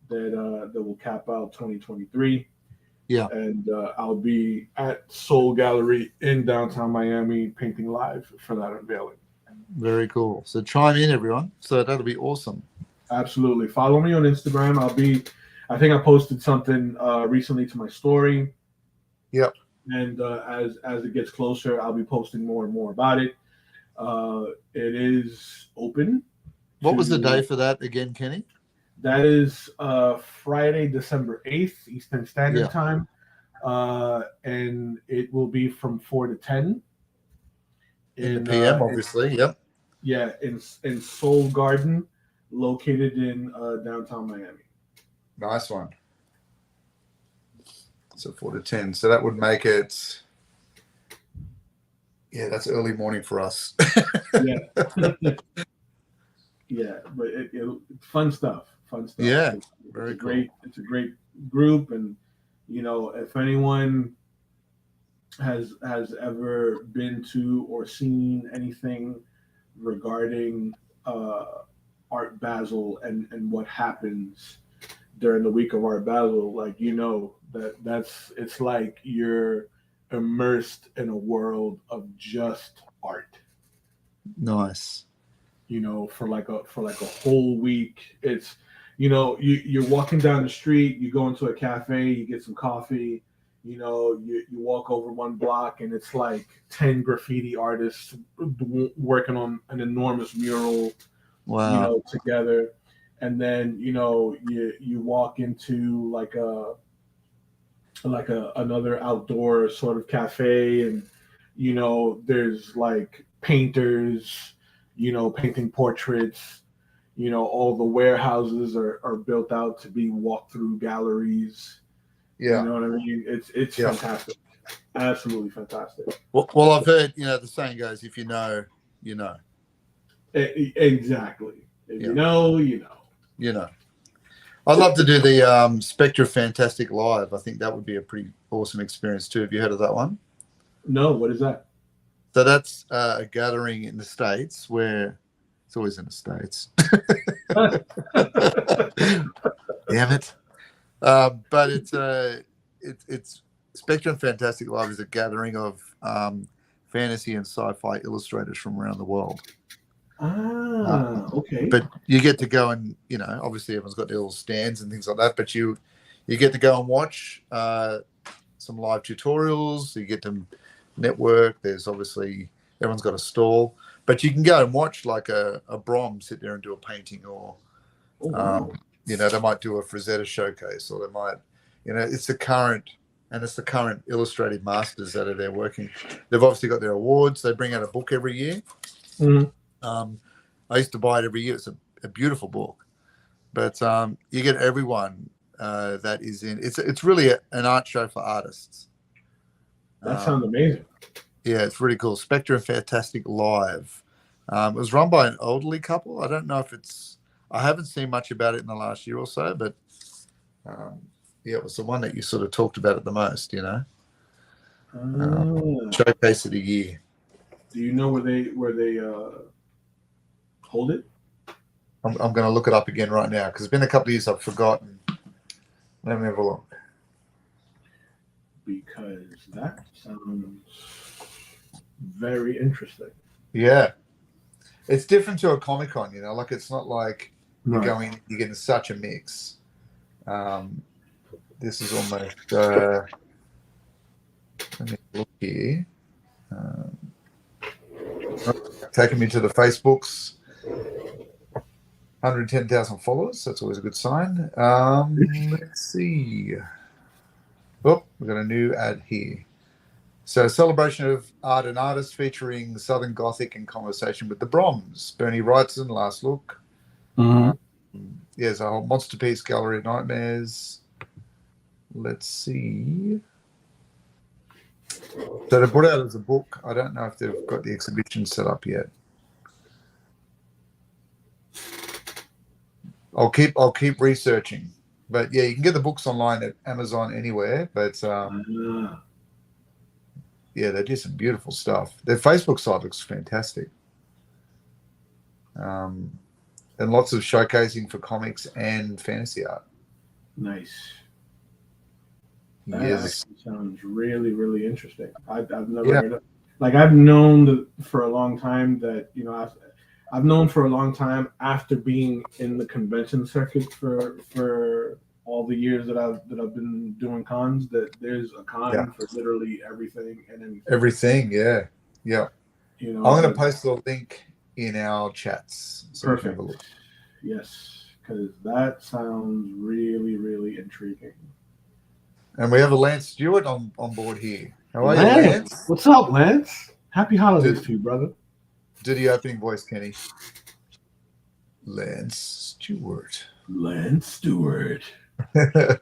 that will cap out 2023. Yeah. And I'll be at Soul Gallery in downtown Miami painting live for that unveiling. Very cool. So chime in, everyone. So that'll be awesome. Absolutely. Follow me on Instagram. I think I posted something recently to my story. Yep. And as it gets closer, I'll be posting more and more about it. It is open. What was the day for that again, Kenny? That is Friday, December 8th, Eastern Standard Time. And it will be from 4 to 10. In the PM, obviously. Yep. Yeah, in Soul Garden, located in downtown Miami. Nice one. So 4 to 10. So that would make it, Yeah, that's early morning for us. Yeah. Yeah, but fun stuff. Fun stuff. Yeah, very cool. It's a great group, and if anyone has ever been to or seen anything regarding Art Basel and what happens during the week of Art Basel, like it's like you're immersed in a world of just art. Nice. For like a whole week. It's you're walking down the street, you go into a cafe, you get some coffee, you walk over one block and it's like 10 graffiti artists working on an enormous mural. Wow. Together. And then you walk into like another outdoor sort of cafe, and there's like painters painting portraits. All the warehouses are built out to be walk-through galleries. Yeah. You know what I mean? It's fantastic. Absolutely fantastic. Well, I've heard, the saying goes, if you know, you know. Exactly. If you know, you know. You know. I'd love to do the Spectre Fantastic Live. I think that would be a pretty awesome experience too. Have you heard of that one? No, what is that? So that's a gathering in the States where it's always in the States. Damn it. But it's Spectre Fantastic Live is a gathering of fantasy and sci-fi illustrators from around the world. Okay. But you get to go and, obviously everyone's got their little stands and things like that, but you get to go and watch some live tutorials. You get to network. There's obviously, everyone's got a stall, but you can go and watch like a Brom sit there and do a painting, or, they might do a Frazetta showcase, or they might, it's the current illustrated masters that are there working. They've obviously got their awards. They bring out a book every year. Mm-hmm. I used to buy it every year. It's a beautiful book, but you get everyone that is in. It's really an art show for artists. That sounds amazing. Yeah, it's really cool. Spectre and Fantastic Live. It was run by an elderly couple. I don't know if I haven't seen much about it in the last year or so, but it was the one that you sort of talked about it the most. Showcase of the year. Do you know where they hold it? I'm going to look it up again right now because it's been a couple of years I've forgotten. Let me have a look. Because that sounds very interesting. Yeah. It's different to a Comic-Con, like it's not like Right. you're getting such a mix. This is almost, let me look here. Taking me to the Facebooks. 110,000 followers. That's always a good sign. Let's see. Oh, we've got a new ad here. So, celebration of art and artists featuring Southern Gothic and conversation with the Broms. Bernie Wrightson, last look. Mm-hmm. There's a whole Monster Piece Gallery of Nightmares. Let's see. So they put out as a book. I don't know if they've got the exhibition set up yet. I'll keep researching. But yeah, you can get the books online at Amazon anywhere. But yeah, they do some beautiful stuff. Their Facebook site looks fantastic. And lots of showcasing for comics and fantasy art. Nice. That actually sounds really, really interesting. I've never heard of. Like, I've known for a long time that I've known for a long time after being in the convention circuit for all the years that I've been doing cons, that there's a con for literally everything and anything. Everything, yeah. I'm going to post the link in our chats. So perfect. Yes, because that sounds really, really intriguing. And we have a Lance Stewart on board here. How are you, Lance? What's up, Lance? Happy holidays to you, brother. Do the opening voice, Kenny. Lance Stewart. Lance Stewart. There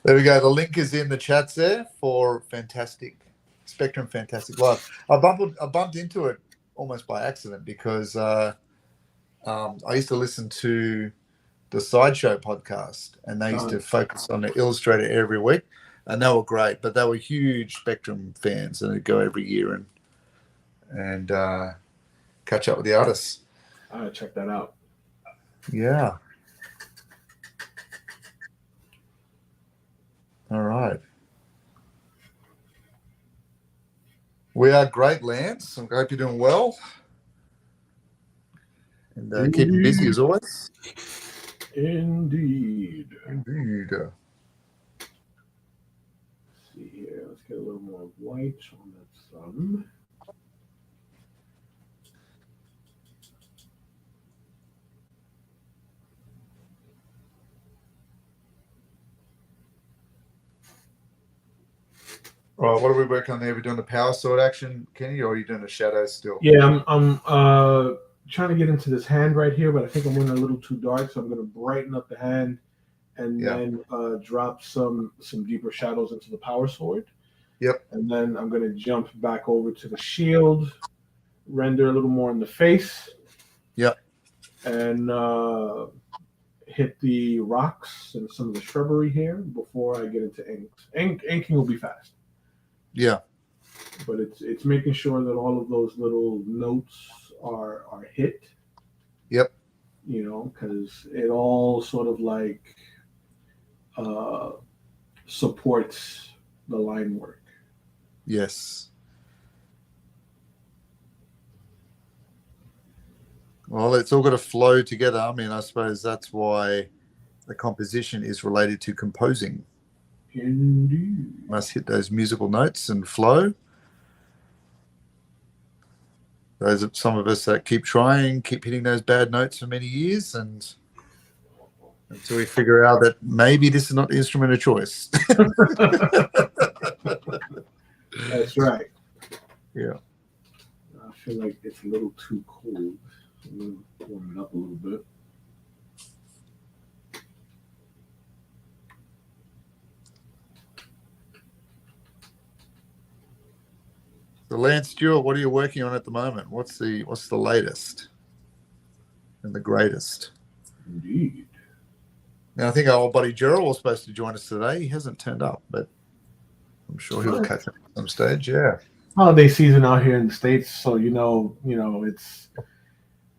we go. The link is in the chats there for Fantastic Spectrum Fantastic Live. I bumped into it almost by accident because I used to listen to the Sideshow podcast, and they used to focus on the Illustrator every week, and they were great. But they were huge Spectrum fans, and they'd go every year and catch up with the artists. I gotta check that out. Yeah. All right. We are great, Lance. I hope you're doing well. And keeping busy as always. Indeed. Indeed. Let's see here. Let's get a little more white on that sun. All right, what are we working on there? Are we doing the power sword action, Kenny, or are you doing the shadows still? Yeah, I'm trying to get into this hand right here, but I think I'm going a little too dark, so I'm going to brighten up the hand and then drop some deeper shadows into the power sword. Yep. And then I'm going to jump back over to the shield, render a little more in the face. Yep. And hit the rocks and some of the shrubbery here before I get into inks. Inking will be fast. Yeah. But it's making sure that all of those little notes are hit. Yep. You know, because it all sort of like supports the line work. Yes. Well, it's all got to flow together. I mean, I suppose that's why the composition is related to composing. Indeed. Must hit those musical notes and flow. Those are some of us that keep trying, keep hitting those bad notes for many years, and until we figure out that maybe this is not the instrument of choice. That's right. Yeah. I feel like it's a little too cold. I'm going to warm it up a little bit. So Lance Stewart, what are you working on at the moment? What's the latest and the greatest? Indeed. Now I think our old buddy Gerald was supposed to join us today. He hasn't turned up, but I'm sure he'll catch up at some stage. Yeah. Holiday season out here in the States, so you know it's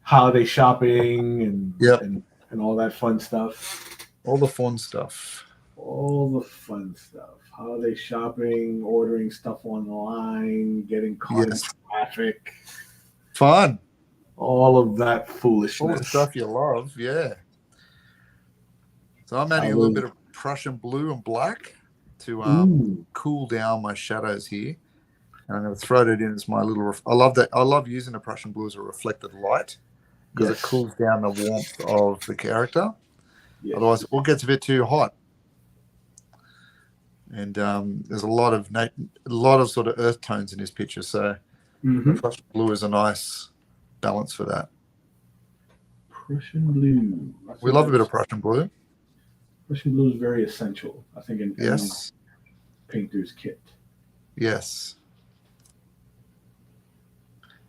holiday shopping and all that fun stuff. All the fun stuff. All the fun stuff. Holiday shopping, ordering stuff online, getting caught in traffic. Fun. All of that foolishness. All the stuff you love, yeah. So I'm adding a little bit of Prussian blue and black to cool down my shadows here. And I'm going to throw it in as my little... I love that. I love using the Prussian blue as a reflected light because it cools down the warmth of the character. Yes. Otherwise, it all gets a bit too hot. And there's a lot of sort of earth tones in this picture, so the Prussian blue is a nice balance for that. Prussian blue. We love a bit of Prussian blue. Prussian blue is very essential, I think, in any painter's kit. Yes.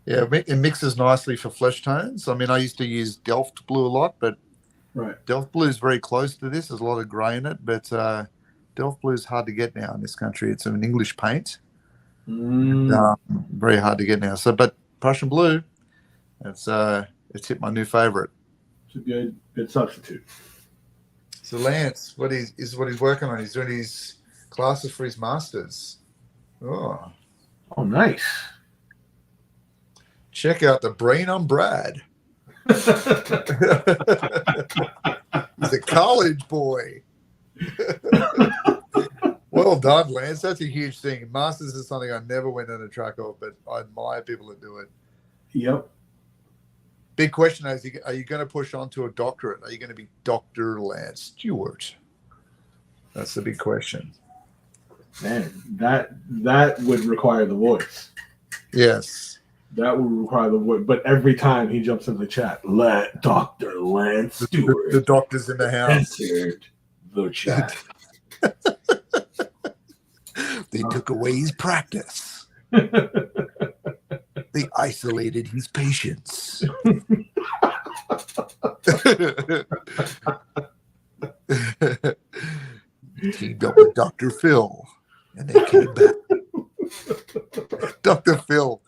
Yeah, it mixes nicely for flesh tones. I mean, I used to use Delft blue a lot, but Delft blue is very close to this. There's a lot of grey in it, but Delft blue is hard to get now in this country. It's an English paint. Very hard to get now. So, but Prussian blue, it's hit my new favourite. It's a good substitute. So Lance, what he's working on. He's doing his classes for his masters. Oh, nice. Check out the brain on Brad. He's a college boy. Well done, Lance. That's a huge thing. Masters is something I never went on a track of, but I admire people that do it. Yep. Big question is, are you going to push on to a doctorate? Are you going to be Dr. Lance Stewart? That's the big question. Man, that would require the voice. Yes. That would require the voice. But every time he jumps in the chat, let Dr. Lance Stewart. The doctor's in the house. Entered the chat. They took away his practice. They isolated his patients. He teamed up with Dr. Phil, and they came back. Dr. Phil.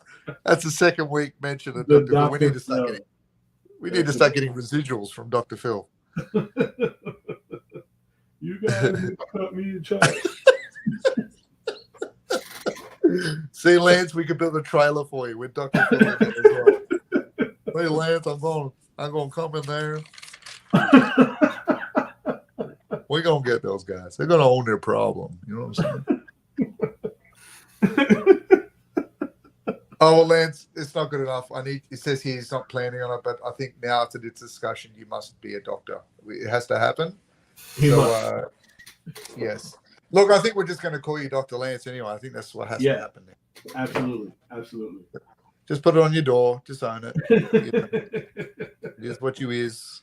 That's the second week mention of Dr. Phil. We need to start getting. We need to start getting residuals from Dr. Phil. You guys cut me a check. See, Lance, we could build a trailer for you with Dr. Phil in there as well. Hey, Lance, I'm gonna come in there. We're gonna get those guys. They're gonna own their problem. You know what I'm saying? Oh, well, Lance, it's not good enough. It says here he's not planning on it, but I think now after this discussion, you must be a doctor. It has to happen. So, yes. Look, I think we're just going to call you Dr. Lance anyway. I think that's what has to happen now. Absolutely. Absolutely. Just put it on your door. Just own it. You know, it is what you is.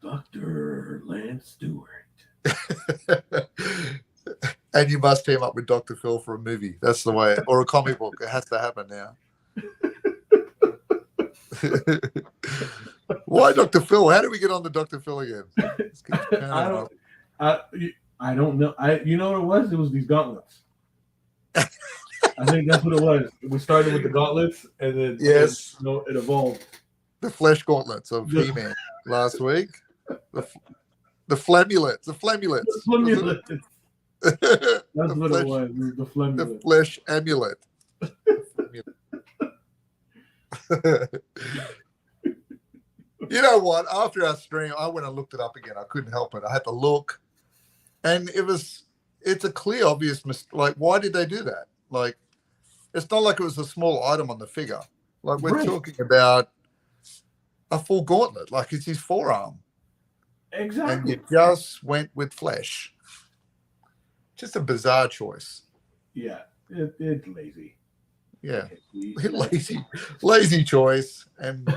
Dr. Lance Stewart. And you must team up with Dr. Phil for a movie. That's the way, or a comic book. It has to happen now. Why Dr. Phil? How did we get on to Dr. Phil again? I don't know. You know what it was? It was these gauntlets. I think that's what it was. We started with the gauntlets, and then it evolved. The flesh gauntlets of HeMan last week. The flamulets. The flamulets. The flamulets. That's what it was. The flamulet. The flesh amulet. You know what? After our stream, I went and looked it up again. I couldn't help it. I had to look, and it's a clear, obvious mistake. Like, why did they do that? Like, it's not like it was a small item on the figure. Like, we're talking about a full gauntlet. Like, it's his forearm. Exactly. And you just went with flesh. Just a bizarre choice. Yeah, it's lazy. Yeah, lazy choice. And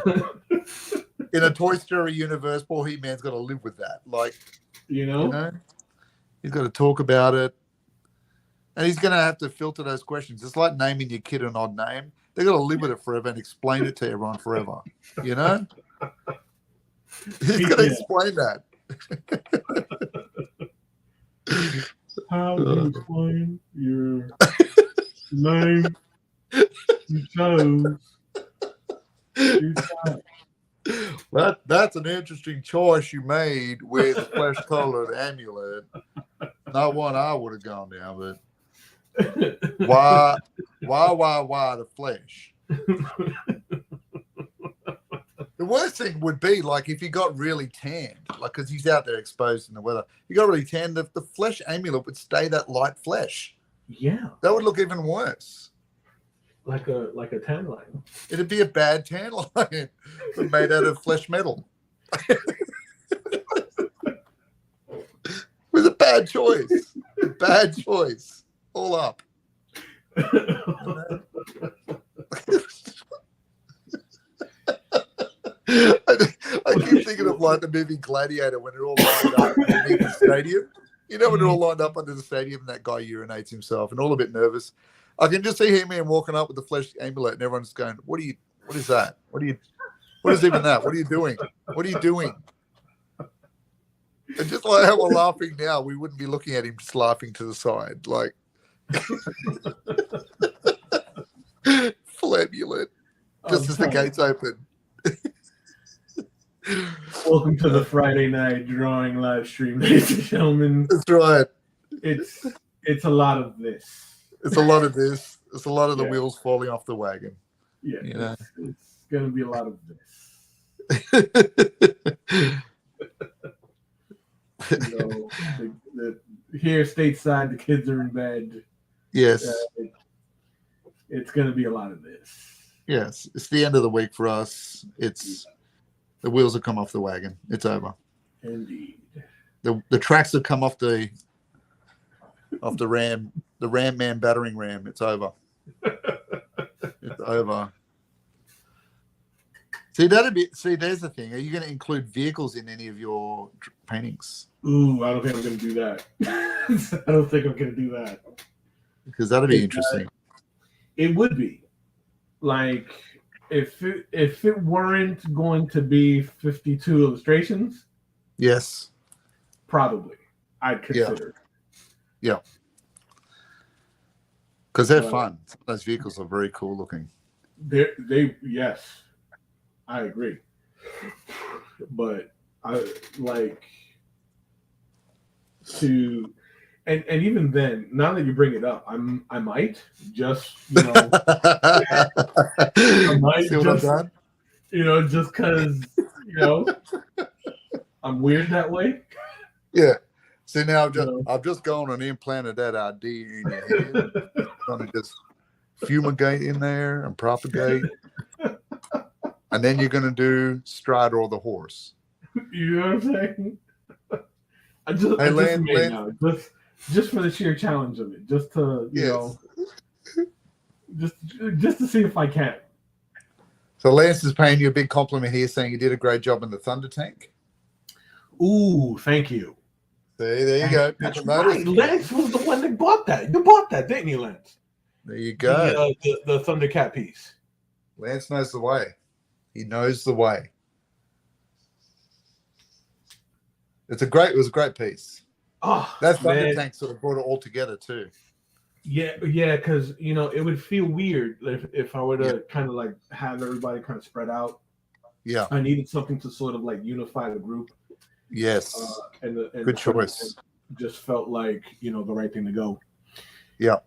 in a Toy Story universe, poor He-Man's got to live with that. Like, you know, he's got to talk about it, and he's going to have to filter those questions. It's like naming your kid an odd name. They've got to live with it forever and explain it to everyone forever. You know, he's got to explain that. How do you explain your name you chose? Well, that's an interesting choice you made with the flesh-colored amulet. Not one I would have gone down, but why the flesh? The worst thing would be like if he got really tanned, like because he's out there exposed in the weather. You got really tanned, the flesh amulet would stay that light flesh. Yeah, that would look even worse. Like a tan line. It'd be a bad tan line, but made out of flesh metal. It was a bad choice. A bad choice. All up. I keep thinking of like the movie Gladiator when they're all lined up underneath the stadium. You know, when they're all lined up under the stadium and that guy urinates himself and all a bit nervous. I can just see He-Man walking up with the flesh amulet and everyone's going, what is that? What is even that? What are you doing? What are you doing? And just like how we're laughing now, we wouldn't be looking at him just laughing to the side. Like, flamulet. Just as the gates open. Welcome to the Friday night drawing live stream, ladies and gentlemen. That's right. It's a lot of this. It's a lot of this. It's a lot of the wheels falling off the wagon. Yeah, you know? It's going to be a lot of this. Here stateside, the kids are in bed. Yes. It's going to be a lot of this. Yes. It's the end of the week for us. The wheels have come off the wagon. It's over. Indeed. The tracks have come off the ram, the Ram Man battering ram. It's over. It's over. See, there's the thing. Are you going to include vehicles in any of your paintings? Ooh, I don't think I'm going to do that. I don't think I'm going to do that. Because that'd be interesting. It would be. Like, if it weren't going to be 52 illustrations, yes, probably I'd consider. Yeah. Because they're fun. Those vehicles are very cool looking. Yes, I agree. But I like to, and even then, now that you bring it up, I might just I might see what I've done? Just because I'm weird that way. Yeah. See, now I've just gone and implanted that idea in your head. I'm going to just fumigate in there and propagate. And then you're going to do Strider or the horse. You know what I'm saying? I just made now. Just for the sheer challenge of it. Just to, just to see if I can. So Lance is paying you a big compliment here, saying you did a great job in the Thunder Tank. Ooh, thank you. See, there you go. That's right. Lance was the one that bought that. You bought that, didn't you, Lance? There you go. The Thundercat piece. Lance knows the way. He knows the way. It was a great piece. Oh, that Thunder Tank sort of brought it all together too. Yeah, because it would feel weird if I were to kind of like have everybody kind of spread out. Yeah, I needed something to sort of like unify the group. Yes, and good choice. Just felt like the right thing to go. Yeah.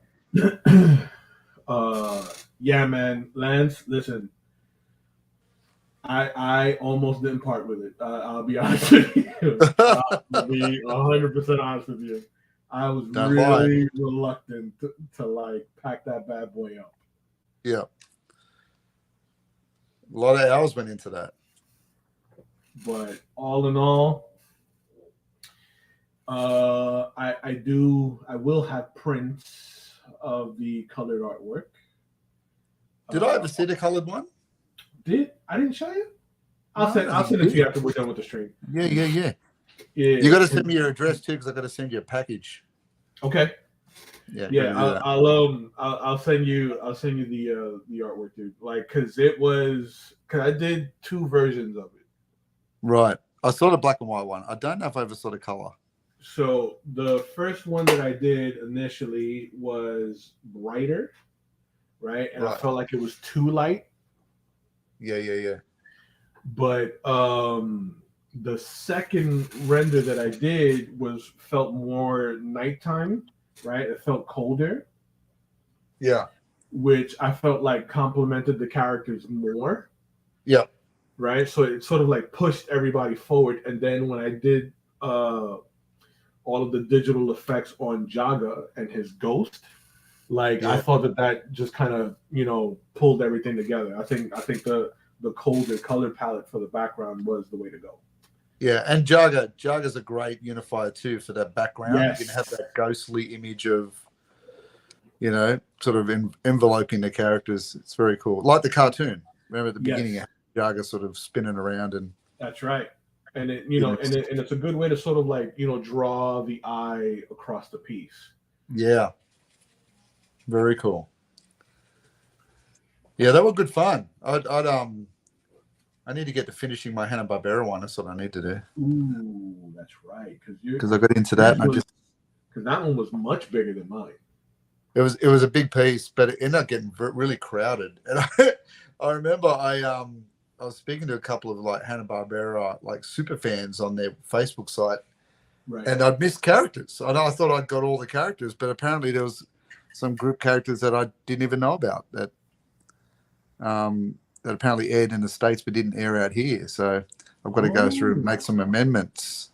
Yeah, man, Lance. Listen, I almost didn't part with it. I'll be honest with you. I'll be 100% honest with you. I was really reluctant to like pack that bad boy up. Yeah. A lot of hours went into that. But all in all, I will have prints of the colored artwork. Did I ever see the colored one? I didn't show you? I'll send it to you after we're done with the stream. Yeah. You got to send me your address too, because I got to send you a package. Okay. Yeah. I'll send you the artwork, dude. Like, cause I did 2 versions of it. Right. I saw the black and white one. I don't know if I ever saw the color. So the first one that I did initially was brighter, right? And I felt like it was too light. Yeah. But the second render that I did felt more nighttime, right? It felt colder. Yeah. Which I felt like complemented the characters more. Yeah. Right? So it sort of like pushed everybody forward. And then when I did all of the digital effects on Jaga and his ghost, I thought that just kind of, pulled everything together. I think the colder color palette for the background was the way to go. Yeah, and Jaga's a great unifier too for that background. Yes. You can have that ghostly image of, sort of enveloping the characters. It's very cool. Like the cartoon. Remember at the beginning, Jaga sort of spinning around and. That's right. And it, and it's a good way to sort of like, draw the eye across the piece. Yeah. Very cool. Yeah, they were good fun. I need to get to finishing my Hanna-Barbera one. That's what I need to do. Ooh, that's right. Because I got into that, and because that one was much bigger than mine. It was a big piece, but it ended up getting really crowded. And I remember I was speaking to a couple of like Hanna-Barbera like super fans on their Facebook site, right? And I'd missed characters. I thought I'd got all the characters, but apparently there was some group characters that I didn't even know about that apparently aired in the States but didn't air out here. So I've got to go through and make some amendments.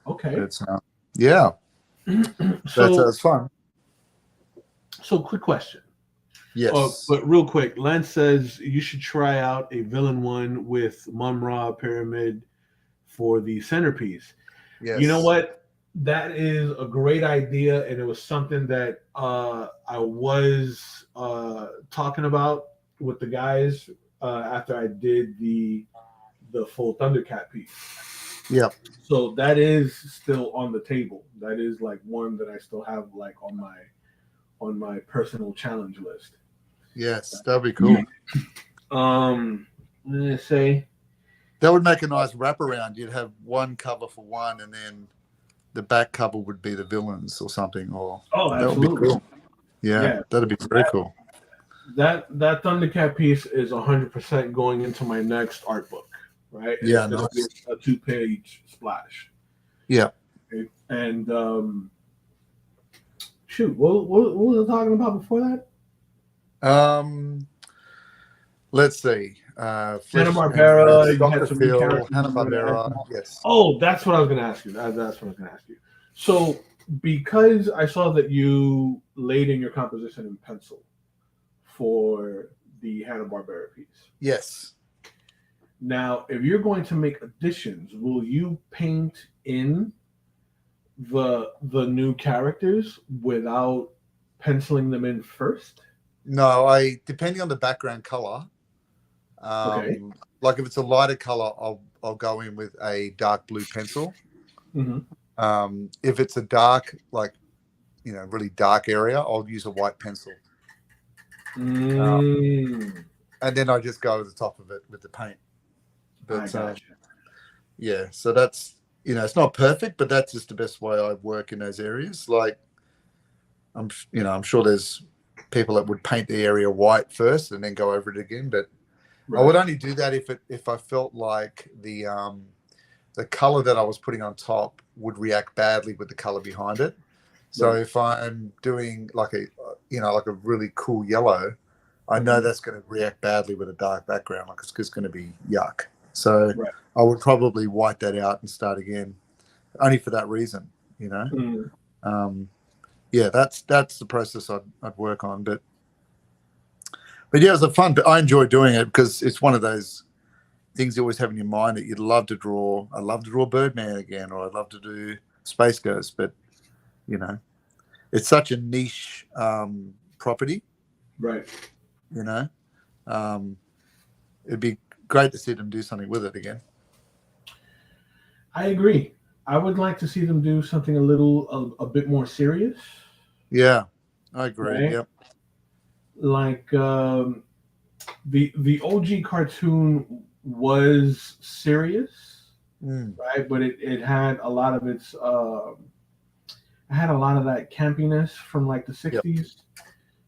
Okay. But, yeah. So it's fun. So quick question. Yes. But real quick, Lance says you should try out a villain one with Mun-Ra Pyramid for the centerpiece. Yes. You know what? That is a great idea, and it was something that I was talking about with the guys after I did the full Thundercat piece. Yep. So that is still on the table. That is like one that I still have like on my personal challenge list. Yes, that'd be cool. Let's say That would make a nice wraparound. You'd have one cover for one, and then the back cover would be the villains or something. Or absolutely. That would be cool. Yeah, that'd be very cool. That Thundercat piece is 100% going into my next art book, right? Yeah, nice. A 2-page splash. Yeah. Okay. And shoot, what was I talking about before that? Let's see. Hanna-Barbera, Hanna-Barbera. Yes. Oh, that's what I was going to ask you. That's what I was going to ask you. So, because I saw that you laid in your composition in pencil for the Hanna-Barbera piece. Yes. Now, if you're going to make additions, will you paint in the new characters without penciling them in first? No, depending on the background color. Okay. Like if it's a lighter color, I'll go in with a dark blue pencil. Mm-hmm. If it's a dark, like really dark area, I'll use a white pencil. And then I just go over the top of it with the paint. But yeah, so that's it's not perfect, but that's just the best way I work in those areas. Like I'm sure there's people that would paint the area white first and then go over it again, but right. I would only do that if I felt like the color that I was putting on top would react badly with the color behind it. So right. If I'm doing like a really cool yellow, I know that's going to react badly with a dark background. Like it's just going to be yuck. So right. I would probably white that out and start again, only for that reason. Yeah, that's the process I'd work on. But yeah, it was fun. But I enjoy doing it because it's one of those things you always have in your mind that you'd love to draw. I'd love to draw Birdman again, or I'd love to do Space Ghost. But it's such a niche property, right? It'd be great to see them do something with it again. I agree. I would like to see them do something a bit more serious. Yeah, I agree. Right? Yep. Like the OG cartoon was serious, right? But it had a lot of its that campiness from like the 60s.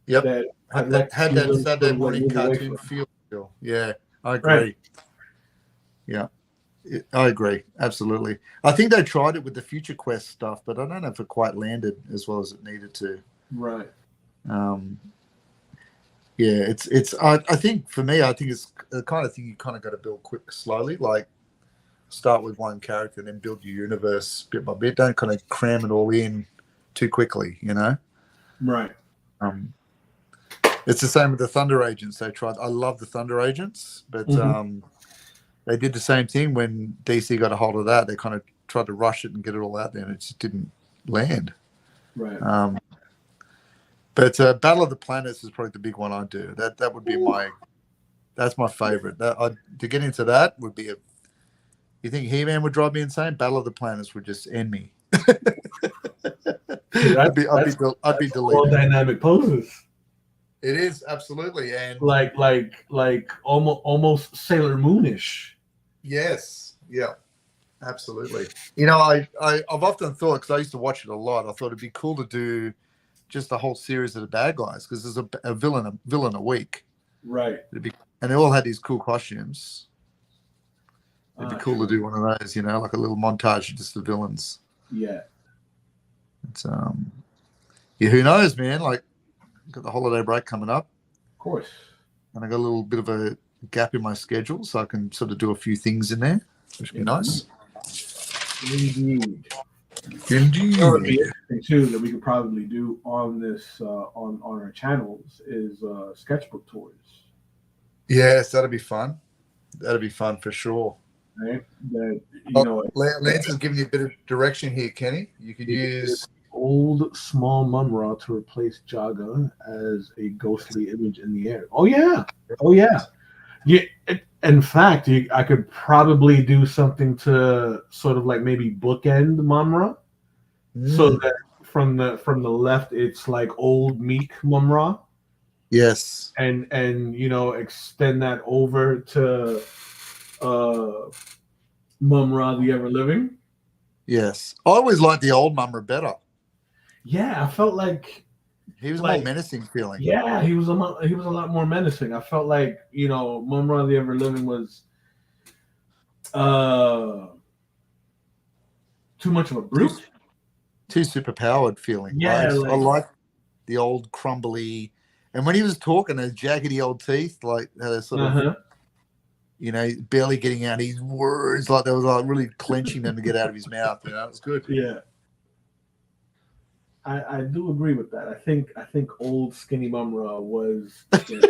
Yep. That had that Saturday morning cartoon feel. Yeah, I agree. Right. Yeah. I agree. Absolutely. I think they tried it with the Future Quest stuff, but I don't know if it quite landed as well as it needed to. Right. Yeah, I think for me, I think it's the kind of thing you kind of got to build slowly, like start with one character and then build your universe bit by bit. Don't kind of cram it all in too quickly, Right. It's the same with the Thunder Agents. They tried. I love the Thunder Agents, but they did the same thing when DC got a hold of that. They kind of tried to rush it and get it all out there, and it just didn't land. Right. But Battle of the Planets is probably the big one I do. That would be that's my favorite. To get into that would be you think HeMan would drive me insane? Battle of the Planets would just end me. I'd be deleted. All dynamic poses. It is absolutely, and like almost Sailor Moonish. Yes, yeah, absolutely. I've often thought, because I used to watch it a lot, I thought it'd be cool to do just the whole series of the bad guys, because there's a villain a week, right? And they all had these cool costumes. It'd be cool to do one of those, like a little montage of just the villains. Yeah. It's who knows, man? Like, got the holiday break coming up. Of course. And I got a little bit of a gap in my schedule, so I can sort of do a few things in there, which would be nice. Indeed. That would be interesting too that we could probably do on this on our channels is sketchbook tours. Yes, that'd be fun. That'd be fun for sure. Right. That Lance is giving you a bit of direction here, Kenny. You could use old small Munra to replace Jaga as a ghostly image in the air. Oh yeah. Yeah, in fact, I could probably do something to sort of like maybe bookend Mumra, so Mm. that from the left it's like old meek Mumra, Yes. and extend that over to uh Mumra the Ever Living. Yes. I always liked the old Mumra better. Yeah, I felt like He was more menacing feeling. yeah, he was a lot more menacing. I felt like Mumra the Ever Living was uh too much of a brute. Too superpowered feeling. Yeah, I like the old crumbly, and when he was talking, those jaggedy old teeth, like sort of, barely getting out his words, like they was like really clenching them to get out of his mouth. It was good. Yeah. I do agree with that. I think old skinny Mumra was scary.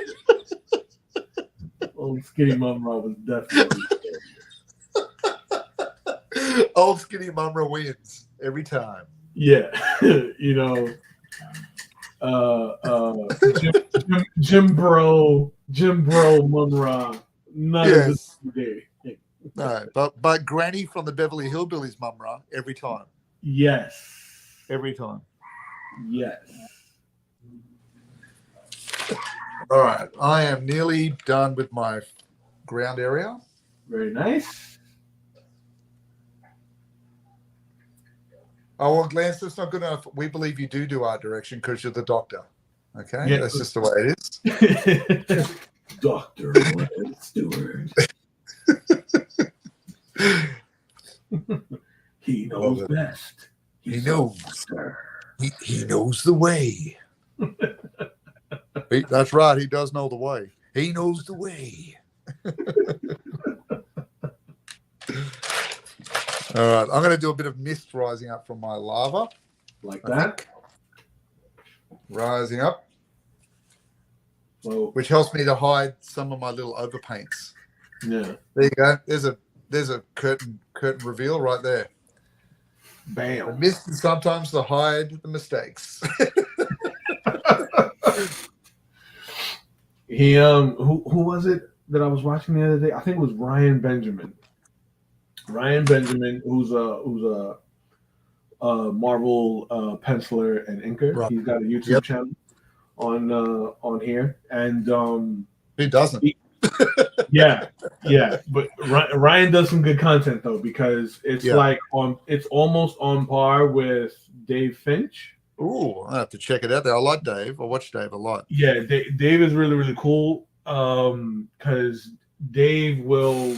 Old skinny Mumra was definitely scary. Old skinny Mumra wins every time. Yeah. Jim Bro Mumra, not Yes. a good day. No, but Granny from the Beverly Hillbillies Mumra every time. Yes. Every time. Yes. All right. I am nearly done with my ground area. Very nice. Oh, well, Lance, that's not good enough. We believe you do art direction because you're the doctor. Okay? Yeah. That's just the way it is. Dr. Stewart. He knows best. He knows. He knows the way. That's right. He does know the way. He knows the way. All right. I'm going to do a bit of mist rising up from my lava. Like that. Rising up. Well, which helps me to hide some of my little overpaints. Yeah. There you go. There's a curtain reveal right there. Bam. The mist is sometimes to hide the mistakes. He who was it that I was watching the other day? I think it was Ryan Benjamin. Ryan Benjamin, who's a Marvel penciler and inker. Right. He's got a YouTube channel on here, and who doesn't? Yeah, but Ryan does some good content though, because it's it's almost on par with Dave Finch. Ooh, I have to check it out there. I like Dave. I watch Dave a lot. Yeah, Dave is really, really cool because Dave will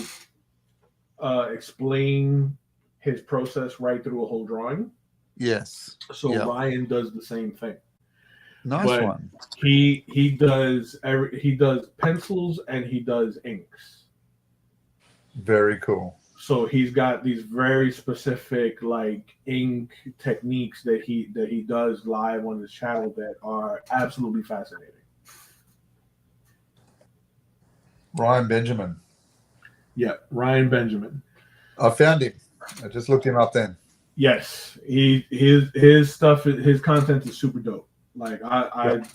explain his process right through a whole drawing. Yes. So Ryan does the same thing. Nice one. He does pencils and he does inks. Very cool. So he's got these very specific like ink techniques that he does live on his channel that are absolutely fascinating. Ryan Benjamin. Yeah, Ryan Benjamin. I found him. I just looked him up then. Yes, his stuff, his content is super dope. Like that's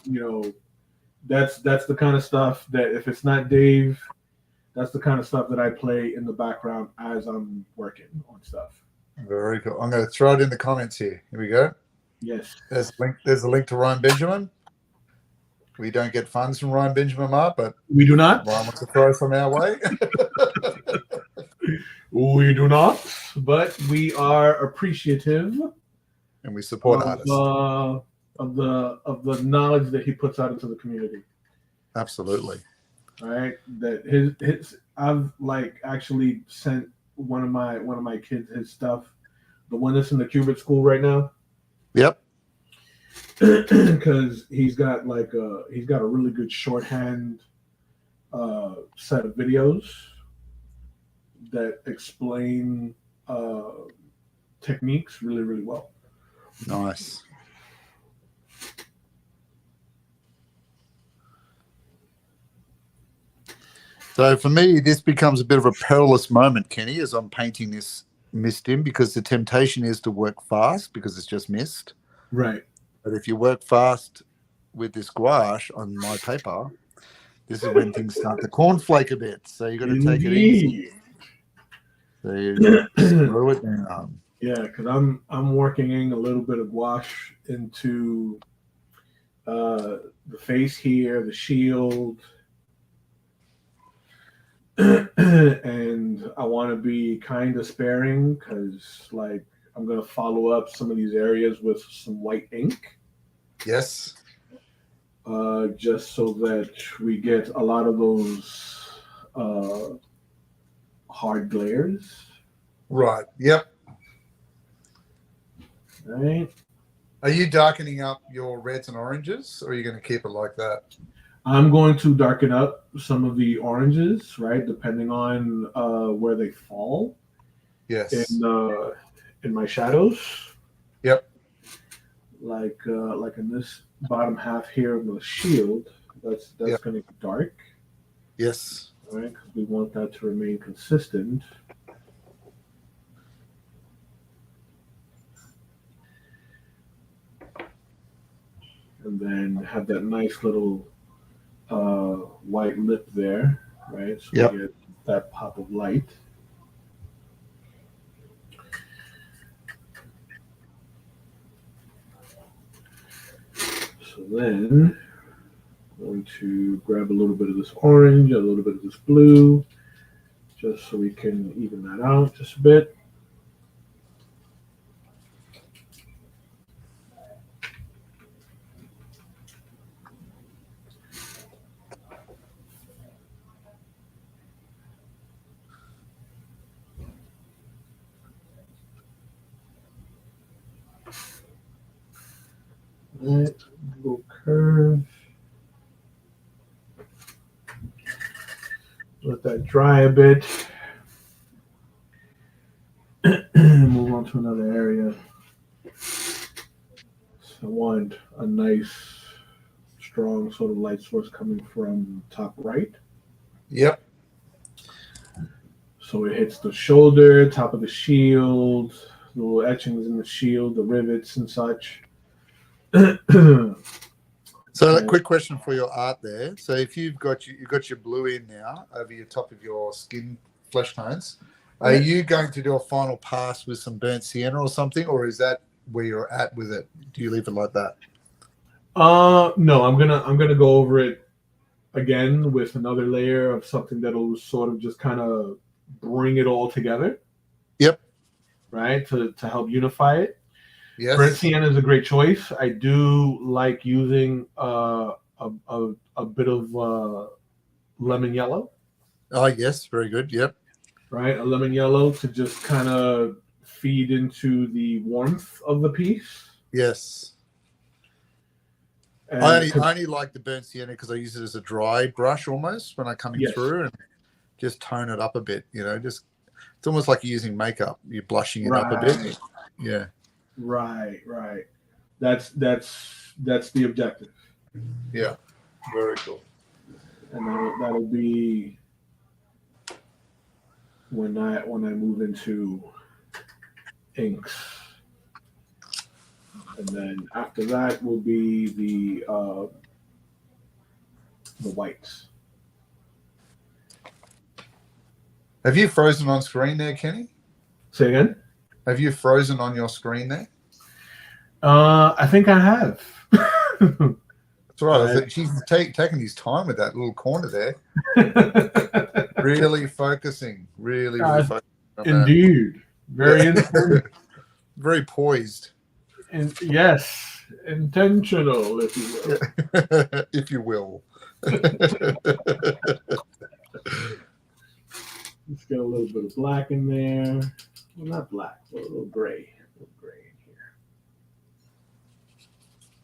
the kind of stuff that if it's not Dave, that's the kind of stuff that I play in the background as I'm working on stuff. Very cool. I'm going to throw it in the comments here. Here we go. Yes. There's a link to Ryan Benjamin. We don't get funds from Ryan Benjamin, Mark, but we do not. Ryan wants to throw some our way. We do not, but we are appreciative, and we support artists of the knowledge that he puts out into the community. Absolutely. All right, that his I've like actually sent one of my kids his stuff, the one that's in the Cubit school right now. Yep. Because he's got a really good shorthand set of videos that explain techniques really, really well. Nice. So for me, this becomes a bit of a perilous moment, Kenny, as I'm painting this mist in, because the temptation is to work fast because it's just mist. Right. But if you work fast with this gouache on my paper, this is when things start to cornflake a bit. So you got to take it Indeed. easy. So you slow it down. Yeah, because I'm working in a little bit of gouache into the face here, the shield, and I want to be kind of sparing because, like, I'm gonna follow up some of these areas with some white ink. Yes. Just so that we get a lot of those hard glares. Right. Yep. Right. Are you darkening up your reds and oranges, or are you going to keep it like that? I'm going to darken up some of the oranges, right, depending on where they fall. Yes. In my shadows. Yep. Like in this bottom half here of the shield, that's Yep. going to be dark. Yes. All right, because we want that to remain consistent. And then have that nice little white lip there, right? So Yep. we get that pop of light. So then I'm going to grab a little bit of this orange, a little bit of this blue, just so we can even that out just a bit. All right, little curve. Let that dry a bit. Move on to another area. So I want a nice, strong sort of light source coming from top right. Yep. So it hits the shoulder, top of the shield, little etchings in the shield, the rivets and such. So a quick question for your art there. So if you've got your blue in now over your top of your skin flesh tones, are you going to do a final pass with some burnt sienna or something, or is that where you're at with it? Do you leave it like that? No, I'm gonna go over it again with another layer of something that'll sort of just kind of bring it all together. Yep. Right, to help unify it. Yes. Burnt sienna is a great choice. I do like using a bit of lemon yellow. Oh yes, very good. Yep. Right, a lemon yellow to just kind of feed into the warmth of the piece. Yes. And I only like the burnt sienna because I use it as a dry brush almost when I come in through and just tone it up a bit. You know, just it's almost like you're using makeup. You're blushing it up a bit. Yeah. Right. That's the objective. Yeah. Very cool. And that'll be when I move into inks. And then after that will be the whites. Have you frozen on screen there, Kenny? Say again? Have you frozen on your screen there? I think I have. That's right. I think he's taking his time with that little corner there. Really focusing. Really focusing. Indeed. Very intentional. Very poised. Yes. Intentional, if you will. If you will. Let's get a little bit of black in there. Well, not black, but a little gray. A little gray in here.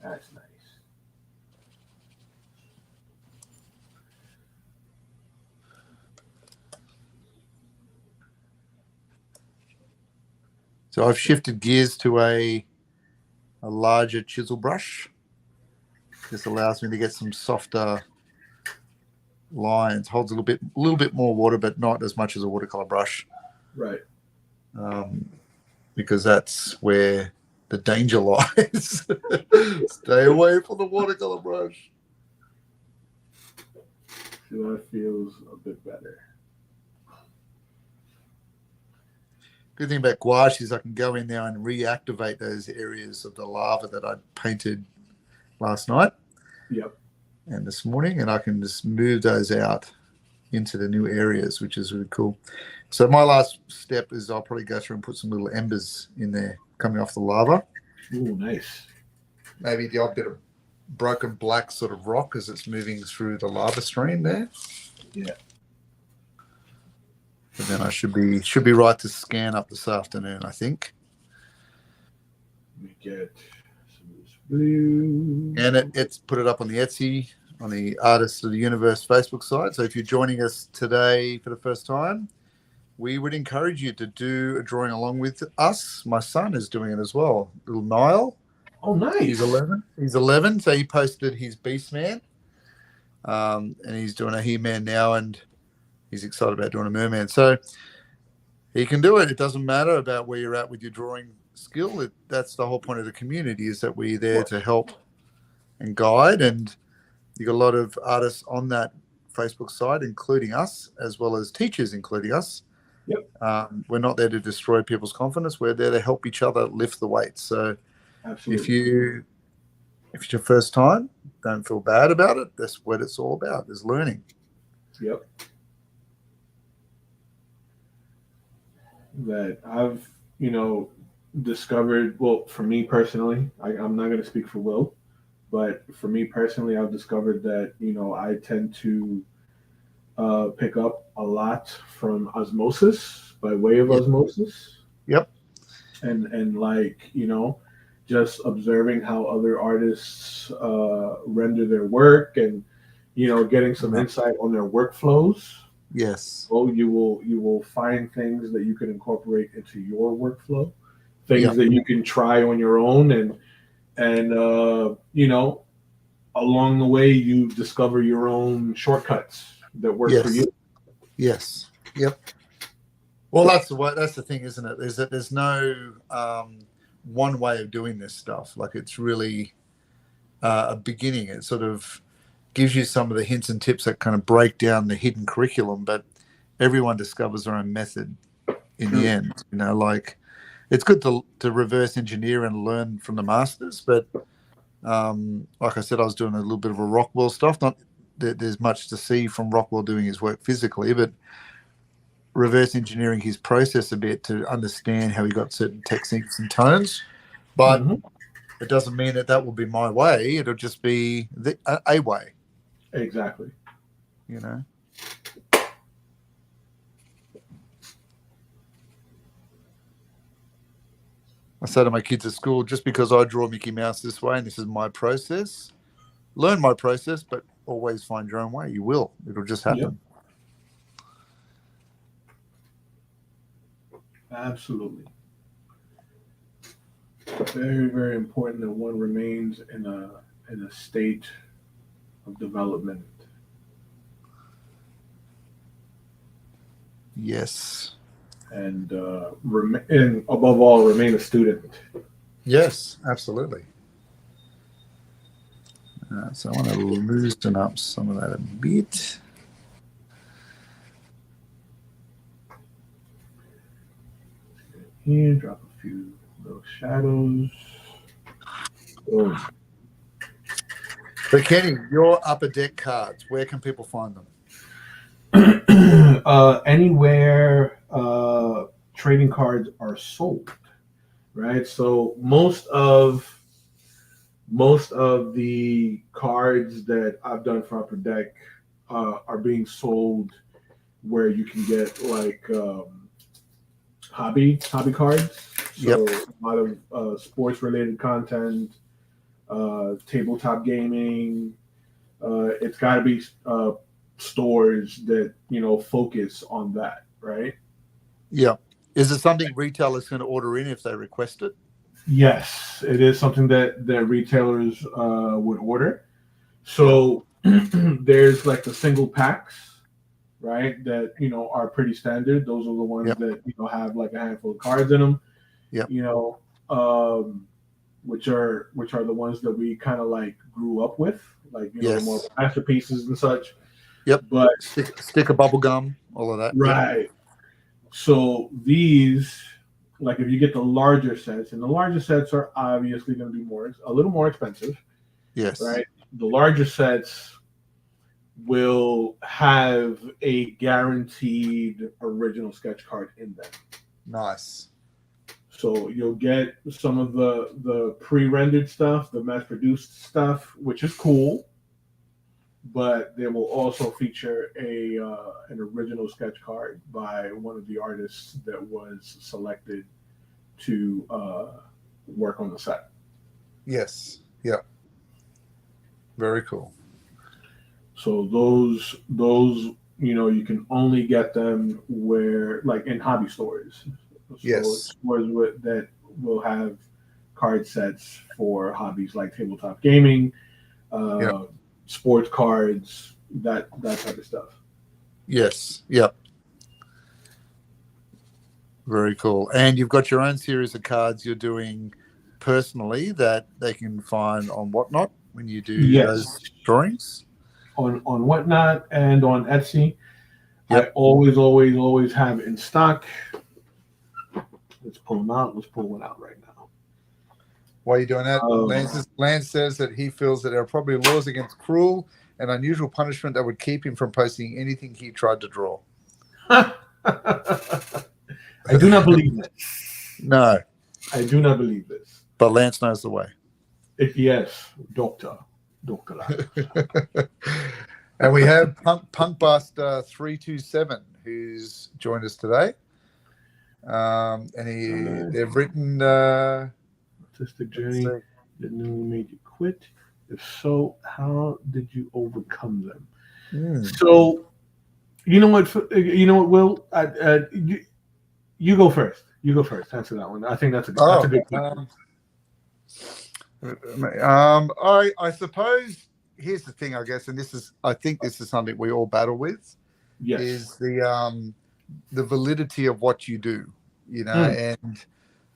That's nice. So I've shifted gears to a larger chisel brush. This allows me to get some softer lines. Holds a little bit more water, but not as much as a watercolor brush. Right. Because that's where the danger lies. Stay away from the watercolor brush. So that feels a bit better. Good thing about gouache is I can go in there and reactivate those areas of the lava that I painted last night Yep. and this morning, and I can just move those out into the new areas, which is really cool. So my last step is I'll probably go through and put some little embers in there coming off the lava. Ooh, nice. Maybe the odd bit of broken black sort of rock as it's moving through the lava stream there. Yeah. And then I should be right to scan up this afternoon, I think. We get some of this blue. And it's put it up on the Etsy, on the Artists of the Universe Facebook site. So if you're joining us today for the first time, we would encourage you to do a drawing along with us. My son is doing it as well, little Niall. Oh, nice. He's 11. He's 11, so he posted his Beastman, and he's doing a HeMan now, and he's excited about doing a Merman. So he can do it. It doesn't matter about where you're at with your drawing skill. That's the whole point of the community, is that we're there to help and guide. And you got a lot of artists on that Facebook site, including us, as well as teachers, including us. Yep. We're not there to destroy people's confidence. We're there to help each other lift the weights. So absolutely. if it's your first time, don't feel bad about it. That's what it's all about, is learning. Yep. That I've, discovered, well, for me personally, I'm not going to speak for Will, but for me personally, I've discovered that, I tend to pick up a lot from osmosis, by way of osmosis. Yep. And like, just observing how other artists render their work, and, getting some insight on their workflows. Yes. Oh, you will find things that you can incorporate into your workflow, things that you can try on your own, and along the way you discover your own shortcuts that work for you. Yes. Yep. Well, that's the thing, isn't it? Is that there's no one way of doing this stuff. Like, it's really a beginning. It sort of gives you some of the hints and tips that kind of break down the hidden curriculum, but everyone discovers their own method in the end. Like, it's good to reverse engineer and learn from the masters, but like I said, I was doing a little bit of a Rockwell stuff. Not that there's much to see from Rockwell doing his work physically, but reverse engineering his process a bit to understand how he got certain techniques and tones. But it doesn't mean that will be my way. It'll just be a way. Exactly. I say to my kids at school, just because I draw Mickey Mouse this way and this is my process, learn my process, but always find your own way. You will. It'll just happen. Yep. Absolutely. Very, very important that one remains in a state of development. Yes. And above all, remain a student. Yes, absolutely. So I want to loosen up some of that a bit. Here, drop a few little shadows. Boom. So Kenny, your upper deck cards, where can people find them? Anywhere trading cards are sold, right? So most of the cards that I've done for upper deck are being sold where you can get like hobby cards. So a lot of sports related content, tabletop gaming. It's got to be stores that focus on that, right? Yeah. Is it something retailers can order in if they request it? Yes, it is something that retailers would order. So there's like the single packs, right? That are pretty standard. Those are the ones that have like a handful of cards in them. Yeah. Which are the ones that we kind of like grew up with, like the more masterpieces and such. Yep. But stick of bubble gum, all of that. right. Yep. So these, like if you get the larger sets, and the larger sets are obviously going to be a little more expensive. Yes. Right. The larger sets will have a guaranteed original sketch card in them. Nice. So you'll get some of the pre-rendered stuff, the mass-produced stuff, which is cool, but they will also feature an original sketch card by one of the artists that was selected to work on the set. Yes. Yeah. Very cool. So those you can only get them where, like, in hobby stores. So yes. Stores that will have card sets for hobbies like tabletop gaming, sports cards, that type of stuff. Yes. Yep. Very cool. And you've got your own series of cards you're doing personally that they can find on Whatnot when you do those drawings? On Whatnot and on Etsy. Yep. I always have it in stock. Let's pull them out. Let's pull one out right now. Why are you doing that? Lance says that he feels that there are probably laws against cruel and unusual punishment that would keep him from posting anything he tried to draw. I do not believe this. No. I do not believe this. But Lance knows the way. Yes, Doctor. And we have Punkbuster 327 who's joined us today. And they've written Artistic Journey that nearly made you quit. If so, how did you overcome them? So, you know what, Will? You go first. You go first. Answer that one. I think that's a good question. I suppose here's the thing, I guess, and I think this is something we all battle with. Yes. Is the validity of what you do, and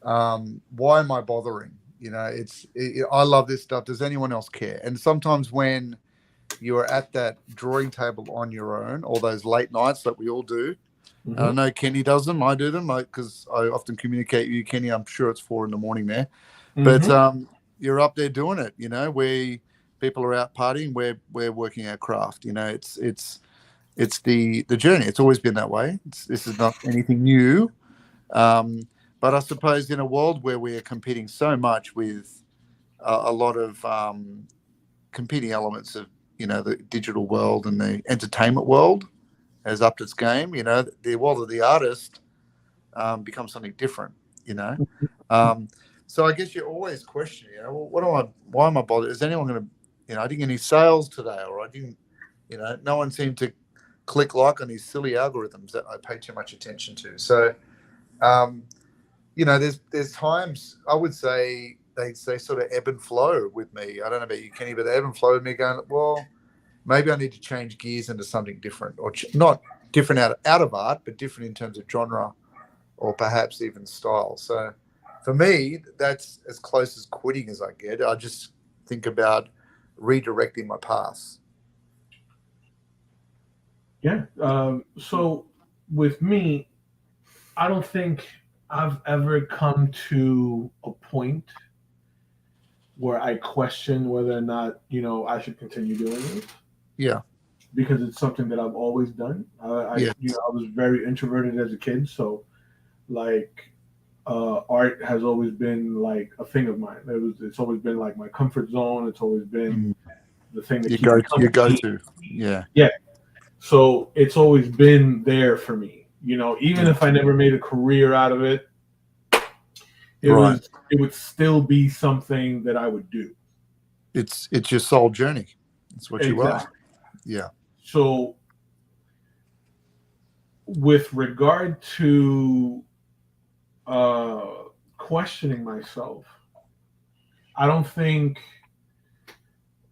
why am I bothering? I love this stuff. Does anyone else care? And sometimes when you're at that drawing table on your own, all those late nights that we all do, and I know Kenny does them, I do them because I often communicate with you, Kenny. I'm sure it's 4 a.m. there, but you're up there doing it. Where people are out partying, we're working our craft. It's the journey. It's always been that way. This is not anything new. But I suppose in a world where we're competing so much with a lot of competing elements of, the digital world and the entertainment world has upped its game, the world of the artist becomes something different, So I guess you're always questioning, why am I bothered? Is anyone going to, I didn't get any sales today, or I didn't, no one seemed to click like on these silly algorithms that I pay too much attention to. So, there's times I would say they sort of ebb and flow with me. I don't know about you, Kenny, but they ebb and flow with me going, well, maybe I need to change gears into something different, or not different out of art, but different in terms of genre or perhaps even style. So for me, that's as close as quitting as I get. I just think about redirecting my path. Yeah. So with me, I don't think I've ever come to a point where I question whether or not, I should continue doing it. Yeah. Because it's something that I've always done. I was very introverted as a kid. So like, art has always been like a thing of mine. It's always been like my comfort zone. It's always been the thing that you go to. Yeah. Yeah. So it's always been there for me, even if I never made a career out of it, it would still be something that I would do. It's your soul journey. It's what you are. Yeah. So with regard to questioning myself, I don't think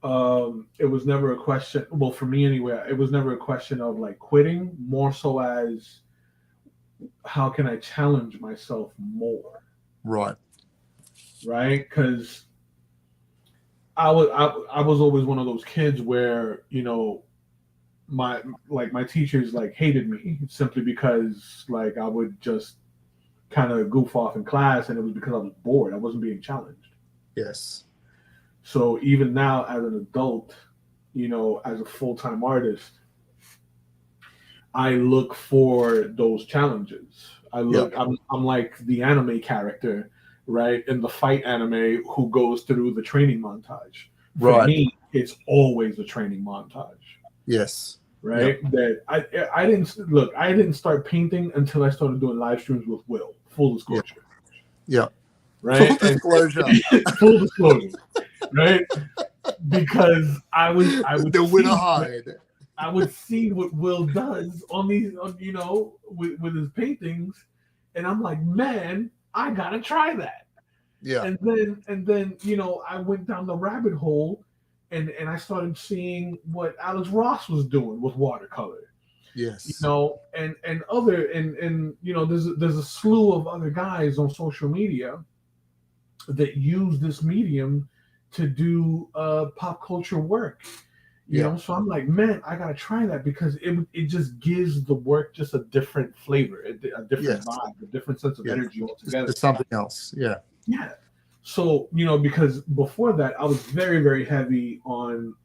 it was never a question. Well, for me anyway, it was never a question of like quitting, more so as how can I challenge myself more? Right. Because I was always one of those kids where, my teachers like hated me simply because like I would just kind of goof off in class, and it was because I was bored. I wasn't being challenged. Yes. So even now, as an adult, as a full-time artist, I look for those challenges. I'm like the anime character, right? In the fight anime who goes through the training montage. For me, it's always a training montage. Yes. Right. Yep. That I didn't start painting until I started doing live streams with Will. Full disclosure. Yeah. Right. Full disclosure. Full disclosure. Right. Because I would the winner hide. I would see what Will does on these, with his paintings, and I'm like, man, I gotta try that. Yeah. And then I went down the rabbit hole, and I started seeing what Alex Ross was doing with watercolor. Yes. And there's a slew of other guys on social media that use this medium to do pop culture work. So I'm like, man, I gotta try that because it just gives the work just a different flavor, a different vibe, a different sense of energy altogether. It's something else. Yeah. Yeah. So, because before that I was very, very heavy on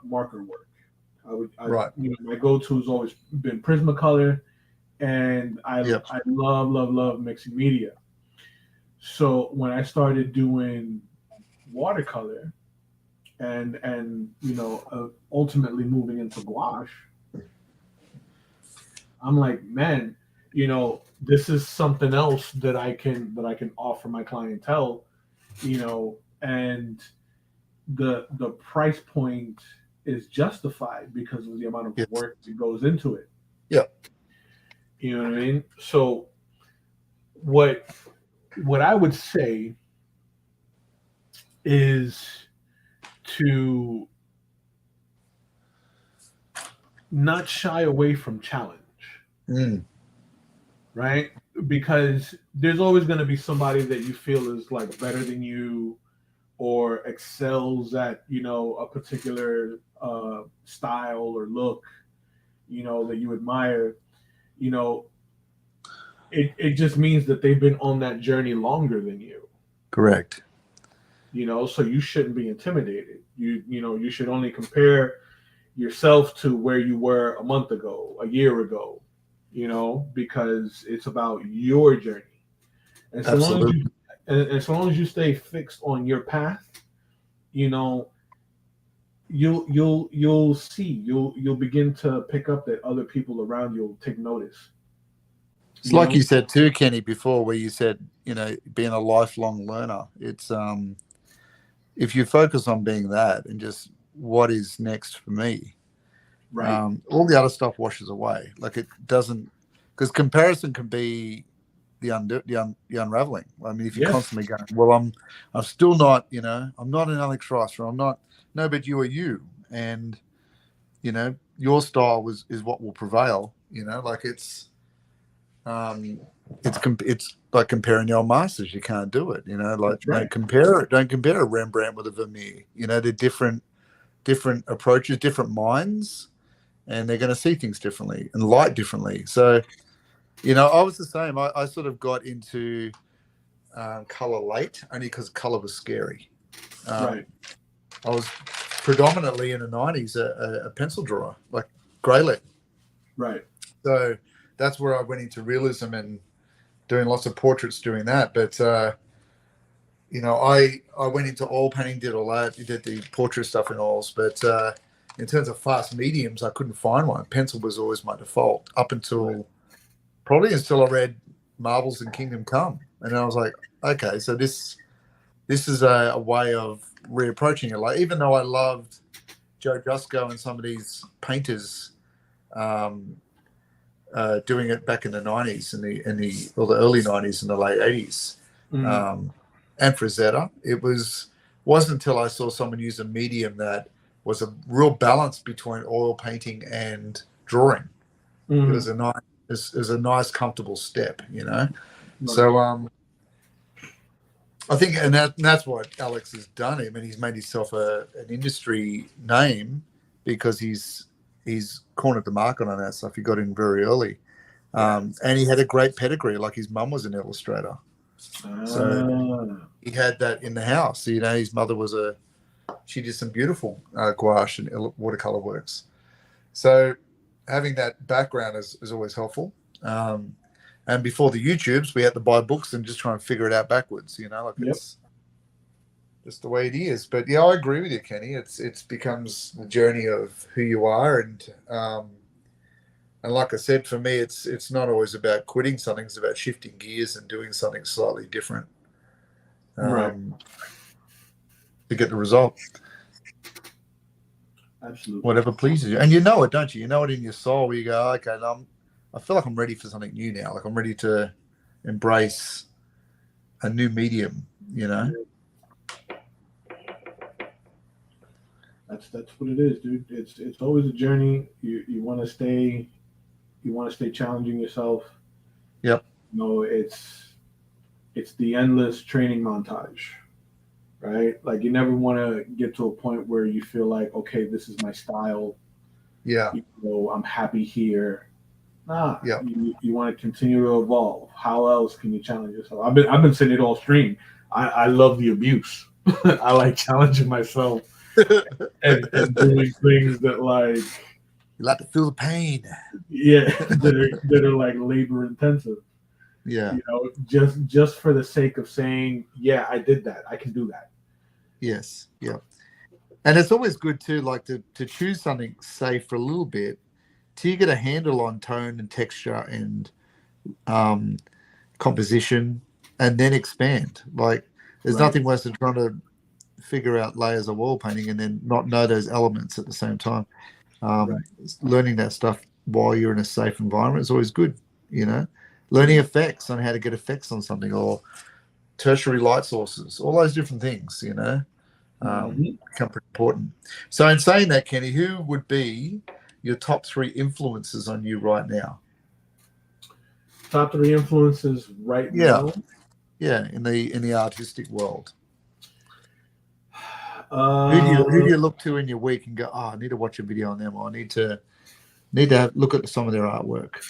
marker work. My go-to has always been Prismacolor, and I love mixing media. So when I started doing watercolor and ultimately moving into gouache, I'm like, man, this is something else that I can offer my clientele, and the price point is justified because of the amount of work that goes into it. Yeah. You know what I mean? So what I would say is to not shy away from challenge. Right? Because there's always going to be somebody that you feel is like better than you or excels at, a particular style or look, that you admire. It just means that they've been on that journey longer than you. Correct. So you shouldn't be intimidated. You should only compare yourself to where you were a month ago, a year ago, because it's about your journey. And so long as you stay fixed on your path, you'll see, you'll begin to pick up that other people around you will take notice. It's like you said too, Kenny, before, where you said, being a lifelong learner. It's if you focus on being that and just what is next for me, right? All the other stuff washes away. Like it doesn't, because comparison can be the unraveling. I mean, if you're constantly going, well, I'm still not, I'm not an Alex Ross, or I'm not. No, but you are you, and your style is what will prevail. Like it's like comparing your masters. You can't do it. Like don't compare a Rembrandt with a Vermeer. They're different approaches, different minds, and they're going to see things differently and light differently. So, I was the same. I sort of got into color late, only because color was scary. Right. I was predominantly in the 90s a pencil drawer, like grey lead. Right. So that's where I went into realism and doing lots of portraits doing that. But, I went into oil painting, did all that. Did the portrait stuff in oils. But in terms of fast mediums, I couldn't find one. Pencil was always my default up until I read Marvels and Kingdom Come. And I was like, okay, so this is a way of reapproaching it. Like, even though I loved Joe Jusko and some of these painters doing it back in the 90s and the early 90s and the late 80s, and Frazetta, it wasn't until I saw someone use a medium that was a real balance between oil painting and drawing. It was a nice comfortable step, Right. So I think, and that's what Alex has done. I mean, he's made himself an industry name because he's he's cornered the market on that stuff. He got in very early. And he had a great pedigree. Like his mum was an illustrator. So he had that in the house. You know, his mother was she did some beautiful gouache and watercolor works. So having that background is always helpful. And before the YouTubes, we had to buy books and just try and figure it out backwards, you know, like it's just the way it is. But yeah, I agree with you, Kenny. It's becomes the journey of who you are. And like I said, for me, it's not always about quitting something. It's about shifting gears and doing something slightly different to get the result. Absolutely. Whatever pleases you. And you know it, don't you? You know it in your soul where you go, okay, I feel like I'm ready for something new now. Like I'm ready to embrace a new medium, you know? That's what it is, dude. It's always a journey. You want to stay challenging yourself. Yep. You know, it's the endless training montage, right? Like you never want to get to a point where you feel like, okay, this is my style. Yeah. You know, I'm happy here. Nah. Yeah. You want to continue to evolve. How else can you challenge yourself? I've been saying it all stream. I love the abuse. I like challenging myself and doing things that like you like to feel the pain. Yeah, that are like labor intensive. Yeah. You know, just for the sake of saying, yeah, I did that. I can do that. Yes. Yeah. And it's always good too, like to choose something safe for a little bit till you get a handle on tone and texture and composition, and then expand. Like there's nothing worse than trying to figure out layers of wall painting and then not know those elements at the same time. Learning that stuff while you're in a safe environment is always good, you know. Learning effects on how to get effects on something, or tertiary light sources, all those different things, you know, become pretty important. So in saying that, Kenny, who would be your top 3 influences on you right now? Top 3 influences right now? Yeah, in the artistic world. Who do you look to in your week and go, oh, I need to watch a video on them, or I need to look at some of their artwork?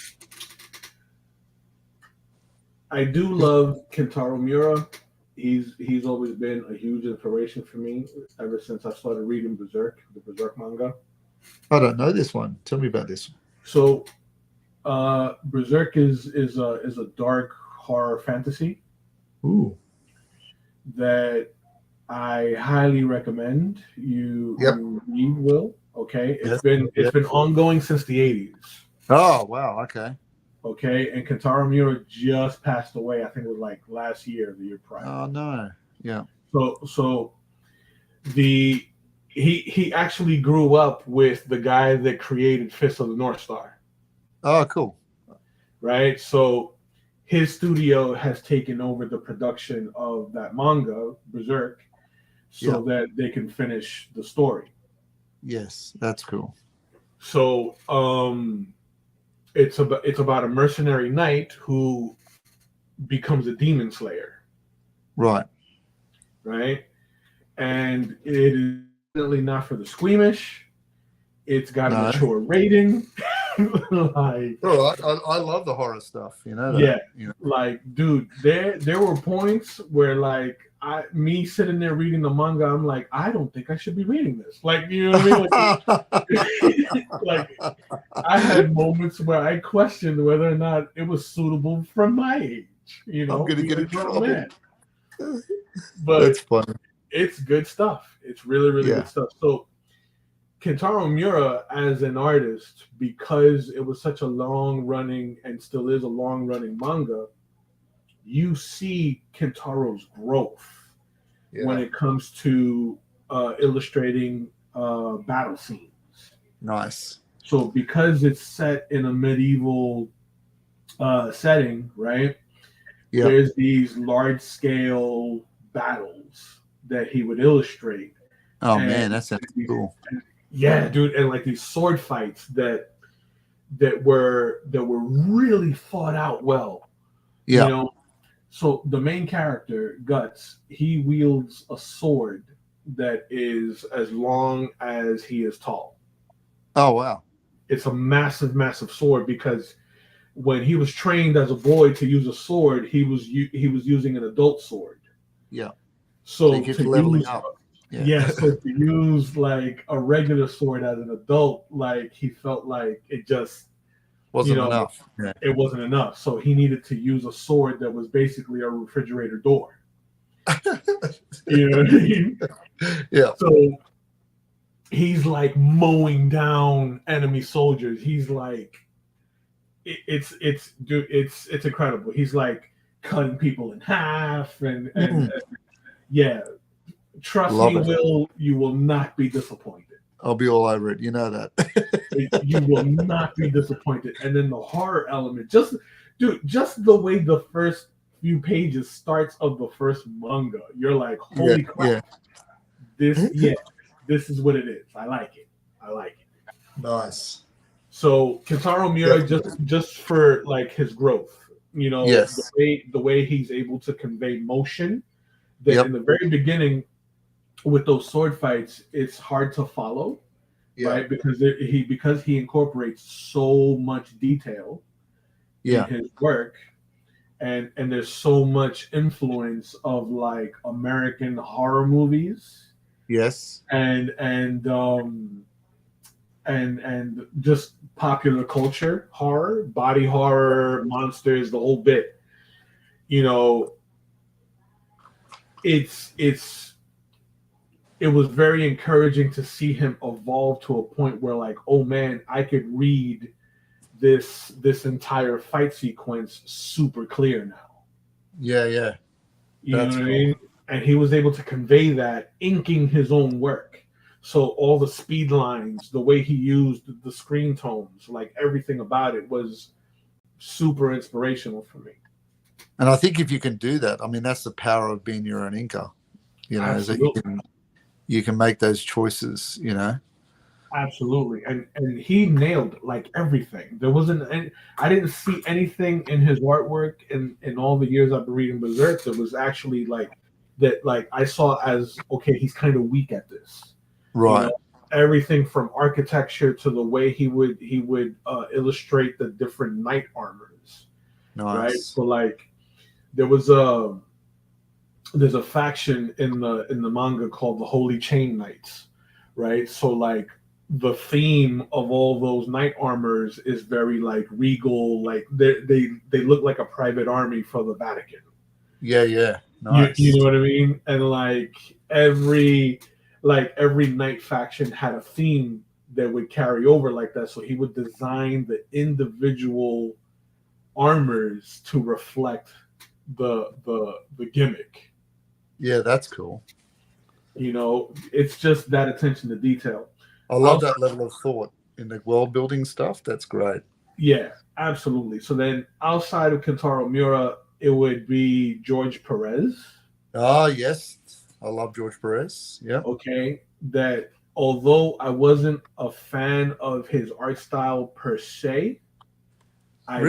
I do love Kentaro Miura. He's always been a huge inspiration for me ever since I started reading Berserk, the Berserk manga. I don't know this one. Tell me about this one. So, Berserk is a dark horror fantasy. Ooh. That I highly recommend you read, Will. Okay, it's been ongoing since the 80s. Oh wow, okay. Okay, and Kentaro Miura just passed away. I think it was like last year, the year prior. Oh no, yeah. So he actually grew up with the guy that created Fist of the North Star. Oh, cool. Right, so his studio has taken over the production of that manga, Berserk, so that they can finish the story. Yes, that's cool. So it's about a mercenary knight who becomes a demon slayer. Right. And it is definitely not for the squeamish. It's got a mature rating. Like, I love the horror stuff, you know. Like, dude, there were points where like me sitting there reading the manga, I'm like, I don't think I should be reading this. Like, you know what I mean? Like, I had moments where I questioned whether or not it was suitable for my age. You know, I'm gonna get in trouble. But that's funny. It's good stuff. It's really, really good stuff. So Kentaro Miura as an artist, because it was such a long-running and still is a long-running manga, you see Kentaro's growth when it comes to illustrating battle scenes. Nice. So because it's set in a medieval setting, right? Yeah. There's these large-scale battles that he would illustrate. Oh man, that sounds cool. Yeah, dude, and like these sword fights that were really fought out well. Yeah. You know, so the main character, Guts, he wields a sword that is as long as he is tall. Oh wow. it's a massive, massive sword, because when he was trained as a boy to use a sword, he was using an adult sword. Yeah. So he keeps to leveling use, up. yeah, so to use like a regular sword as an adult, like he felt like it just Wasn't enough. Yeah. It wasn't enough. So he needed to use a sword that was basically a refrigerator door. You know what I mean? Yeah. So he's like mowing down enemy soldiers. He's like, it's incredible. He's like cutting people in half, and yeah. Trust Love me, it. Will, you will not be disappointed. I'll be all over it. You know that. You will not be disappointed. And then the horror element, just the way the first few pages starts of the first manga, you're like, holy crap. This is what it is. I like it. Nice. So Kentaro Miura, just for like his growth, Yes. the way he's able to convey motion, that in the very beginning with those sword fights, it's hard to follow, right? Because he incorporates so much detail in his work, and there's so much influence of like American horror movies. Yes. And just popular culture horror, body horror, monsters, the whole bit. It was very encouraging to see him evolve to a point where, like, oh man, I could read this entire fight sequence super clear now. Yeah. You know what I mean? And he was able to convey that inking his own work. So all the speed lines, the way he used the screen tones, like everything about it was super inspirational for me. And I think if you can do that, I mean, that's the power of being your own inker. Is that you can make those choices, Absolutely. And he nailed like everything. There wasn't any, I didn't see anything in his artwork in all the years I've been reading Berserk that was actually like that, like I saw as, okay, he's kind of weak at this. Right. Everything from architecture to the way he would illustrate the different knight armors. Nice. Right. So like there's a faction in the manga called the Holy Chain Knights, right? So like the theme of all those knight armors is very like regal, like they look like a private army for the Vatican. Yeah. Nice. You know what I mean? And like every knight faction had a theme that would carry over like that. So he would design the individual armors to reflect the gimmick. Yeah, that's cool. It's just that attention to detail. I love that level of thought in the world building stuff. That's great. Yeah, absolutely. So then outside of Kentaro Miura, it would be George Perez. Ah, yes. I love George Perez. Yeah. Okay. That although I wasn't a fan of his art style per se, I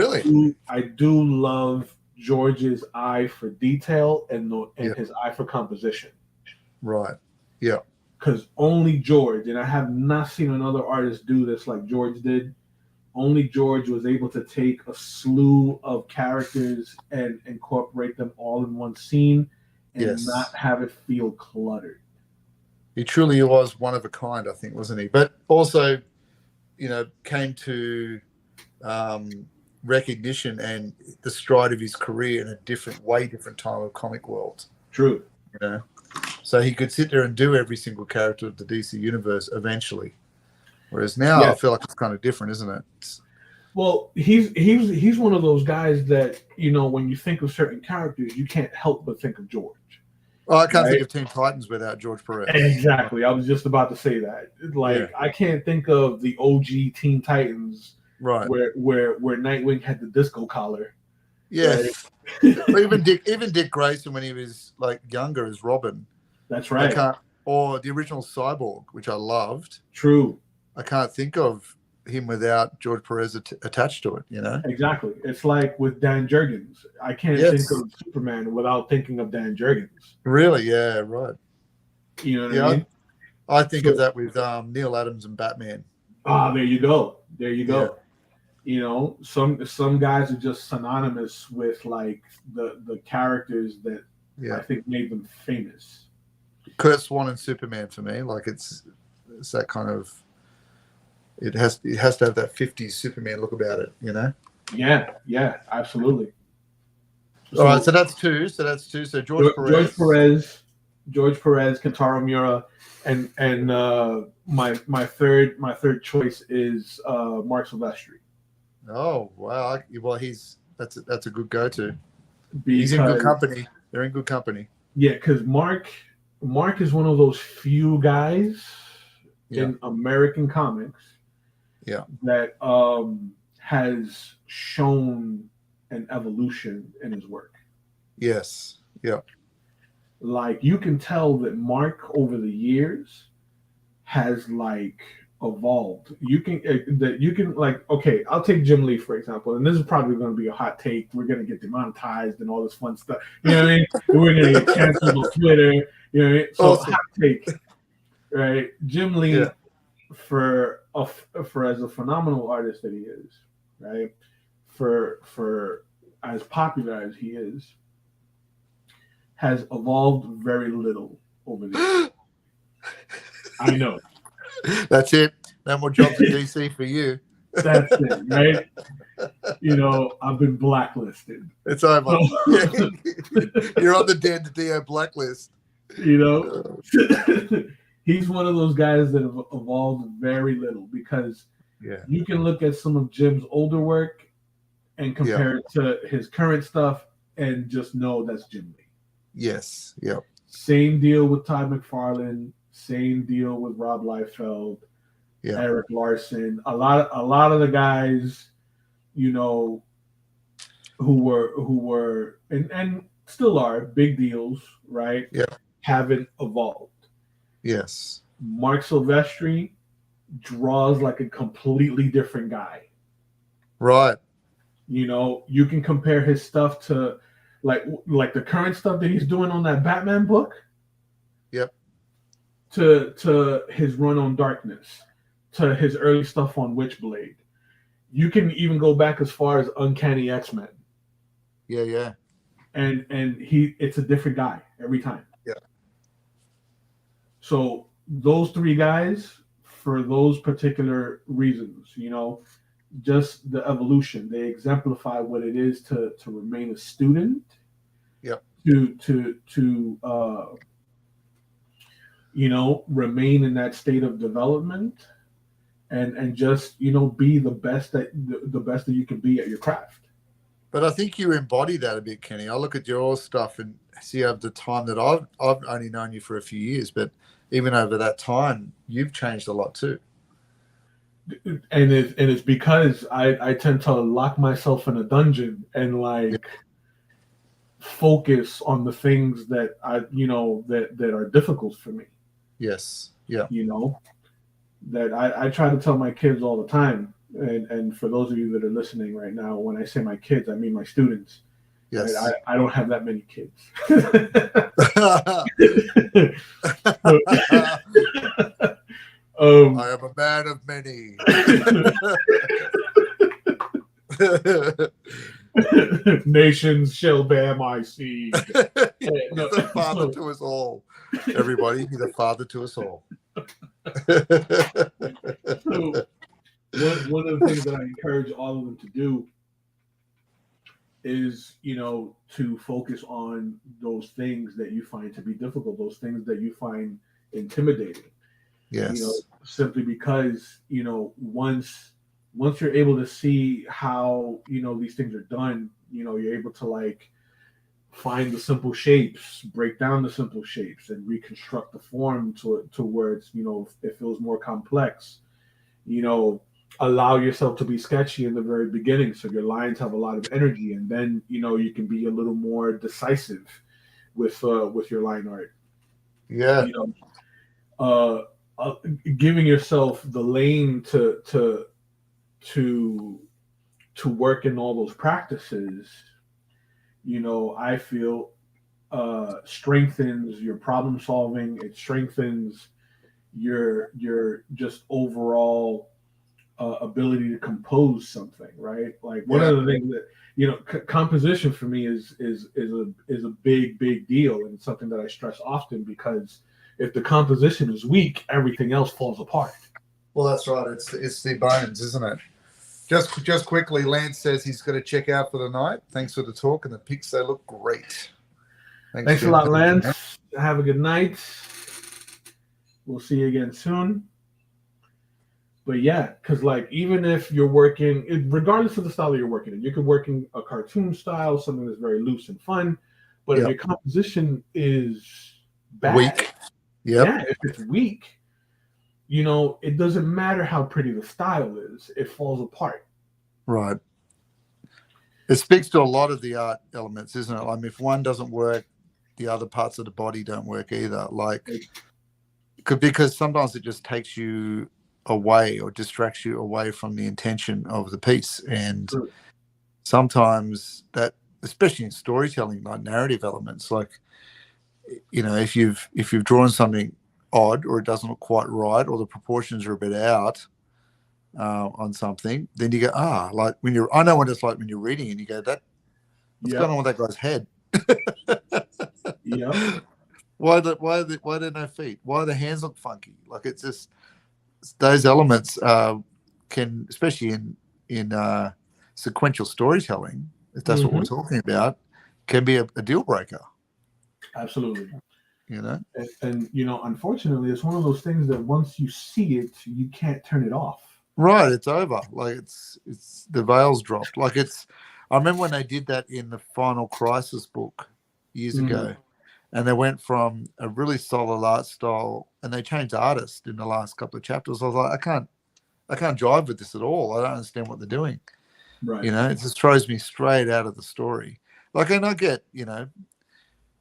do love George's eye for detail and his eye for composition. Right. Yeah. Because only George, and I have not seen another artist do this like George did. Only George was able to take a slew of characters and incorporate them all in one scene and not have it feel cluttered. He truly was one of a kind, I think, wasn't he? But also, came to recognition and the stride of his career in a different time of comic world. True. So he could sit there and do every single character of the DC universe eventually. Whereas now I feel like it's kind of different, isn't it? Well, he's one of those guys that, when you think of certain characters, you can't help but think of George. Oh, I can't think of Teen Titans without George Perez. Exactly. I was just about to say that. I can't think of the OG Teen Titans, right? Where Nightwing had the disco collar. Yes. Right? even Dick Grayson when he was like younger as Robin. That's right. Or the original Cyborg, which I loved. True. I can't think of him without George Perez attached to it, Exactly. It's like with Dan Jurgens. I can't think of Superman without thinking of Dan Jurgens. Really? Yeah, right. You know what I mean? I think of that with Neil Adams and Batman. Ah, there you go. There you go. You know, some guys are just synonymous with like the characters that I think made them famous. Kurt Swan and Superman for me, like it's that kind of. It has to have that 50s Superman look about it, you know. Yeah, absolutely. All right, so that's two. So George Perez, Kentaro Miura, and my third choice is Mark Silvestri. Oh wow! Well, that's a good go-to. Because he's in good company. They're in good company. Yeah, because Mark is one of those few guys in American comics that has shown an evolution in his work. Yes. Yeah. Like you can tell that Mark over the years has like evolved. You can like, okay, I'll take Jim Lee for example, and this is probably going to be a hot take. We're going to get demonetized and all this fun stuff. You know what I mean? We're going to get canceled on Twitter. You know what I mean? So awesome. Hot take, right? Jim Lee, for as a phenomenal artist that he is, right? For as popular as he is, has evolved very little over the years. I know. That's it. No more jobs in DC for you. That's it, right? You know, I've been blacklisted. It's over. You're on the Dan DiDio blacklist. You know, he's one of those guys that have evolved very little because you can look at some of Jim's older work and compare it to his current stuff and just know that's Jim Lee. Yes. Yep. Same deal with Todd McFarlane. Same deal with Rob Liefeld, Eric Larson. A lot of the guys, you know, who were and still are big deals, right? Yeah. Haven't evolved. Yes. Mark Silvestri draws like a completely different guy. Right. You know, you can compare his stuff to like the current stuff that he's doing on that Batman book. Yep. To his run on Darkness, to his early stuff on Witchblade. You can even go back as far as Uncanny X-Men. Yeah. And it's a different guy every time. Yeah. So those three guys, for those particular reasons, you know, just the evolution, they exemplify what it is to remain a student. Yep. To you know, remain in that state of development and just, you know, be the best that you can be at your craft. But I think you embody that a bit, Kenny. I look at your stuff and see over the time that I've only known you for a few years, but even over that time, you've changed a lot too. And it's because I tend to lock myself in a dungeon and like focus on the things that that are difficult for me. Yes. Yeah. You know, that I try to tell my kids all the time. And for those of you that are listening right now, when I say my kids, I mean my students. Yes. Right? I don't have that many kids. I am a man of many. Nations shall bear my seed. He's a father to us all. Everybody, he's a father to us all. So one of the things that I encourage all of them to do is, you know, to focus on those things that you find to be difficult, those things that you find intimidating. Yes. You know, simply because, you know, once you're able to see how, you know, these things are done, you know, you're able to like find the simple shapes, break down the simple shapes and reconstruct the form to where it's, you know, it feels more complex. You know, allow yourself to be sketchy in the very beginning so your lines have a lot of energy, and then, you know, you can be a little more decisive with your line art. Yeah. You know, giving yourself the lane to work in all those practices, you know, I feel strengthens your problem solving. It strengthens your just overall ability to compose something, right? Like one of the things that composition for me is a big deal, and it's something that I stress often, because if the composition is weak, everything else falls apart. Well, that's right. It's the bones, isn't it? Just quickly, Lance says he's going to check out for the night. Thanks for the talk, and the pics, they look great. Thanks a lot, Lance. Have a good night. We'll see you again soon. But yeah, because like even if you're working, regardless of the style that you're working in, you could work in a cartoon style, something that's very loose and fun. But if your composition is bad, weak, if it's weak, it doesn't matter how pretty the style is; it falls apart. Right. It speaks to a lot of the art elements, isn't it? I mean, if one doesn't work, the other parts of the body don't work either. Like, because sometimes it just takes you away or distracts you away from the intention of the piece. And sometimes that, especially in storytelling, like narrative elements, like, if you've drawn something odd, or it doesn't look quite right, or the proportions are a bit out on something, then you go, like I know what it's like when you're reading and you go, what's going on with that guy's head? Why are there no feet? Why do the hands look funky? Like, it's just those elements can, especially in sequential storytelling, if that's what we're talking about, can be a deal breaker. Absolutely. And unfortunately, it's one of those things that once you see it, you can't turn it off. Right, it's over. Like, it's the veil's dropped. Like, I remember when they did that in the Final Crisis book years ago, and they went from a really solid art style, and they changed artist in the last couple of chapters. I was like, I can't jive with this at all. I don't understand what they're doing. Right. It just throws me straight out of the story. Like, and I get,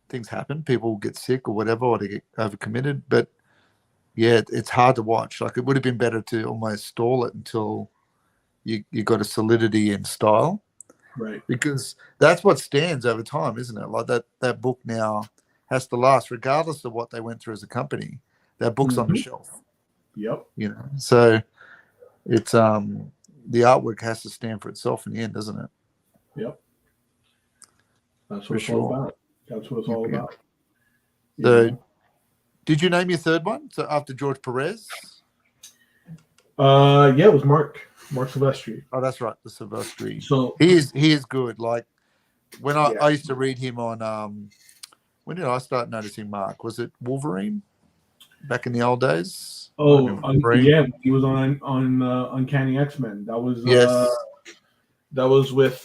things happen. People get sick or whatever, or they get overcommitted. But yeah, it's hard to watch. Like, it would have been better to almost stall it until you got a solidity in style. Right. Because that's what stands over time, isn't it? Like that book now has to last, regardless of what they went through as a company. That book's on the shelf. Yep. So it's the artwork has to stand for itself in the end, doesn't it? Yep. That's what it's all about. That's what it's all about. So, did you name your third one? So after George Perez? Yeah, it was Mark Silvestri. Oh, that's right, the Silvestri. So he is good. Like, when I used to read him on when did I start noticing Mark? Was it Wolverine back in the old days? Oh, yeah, he was on Uncanny X-Men. That was that was with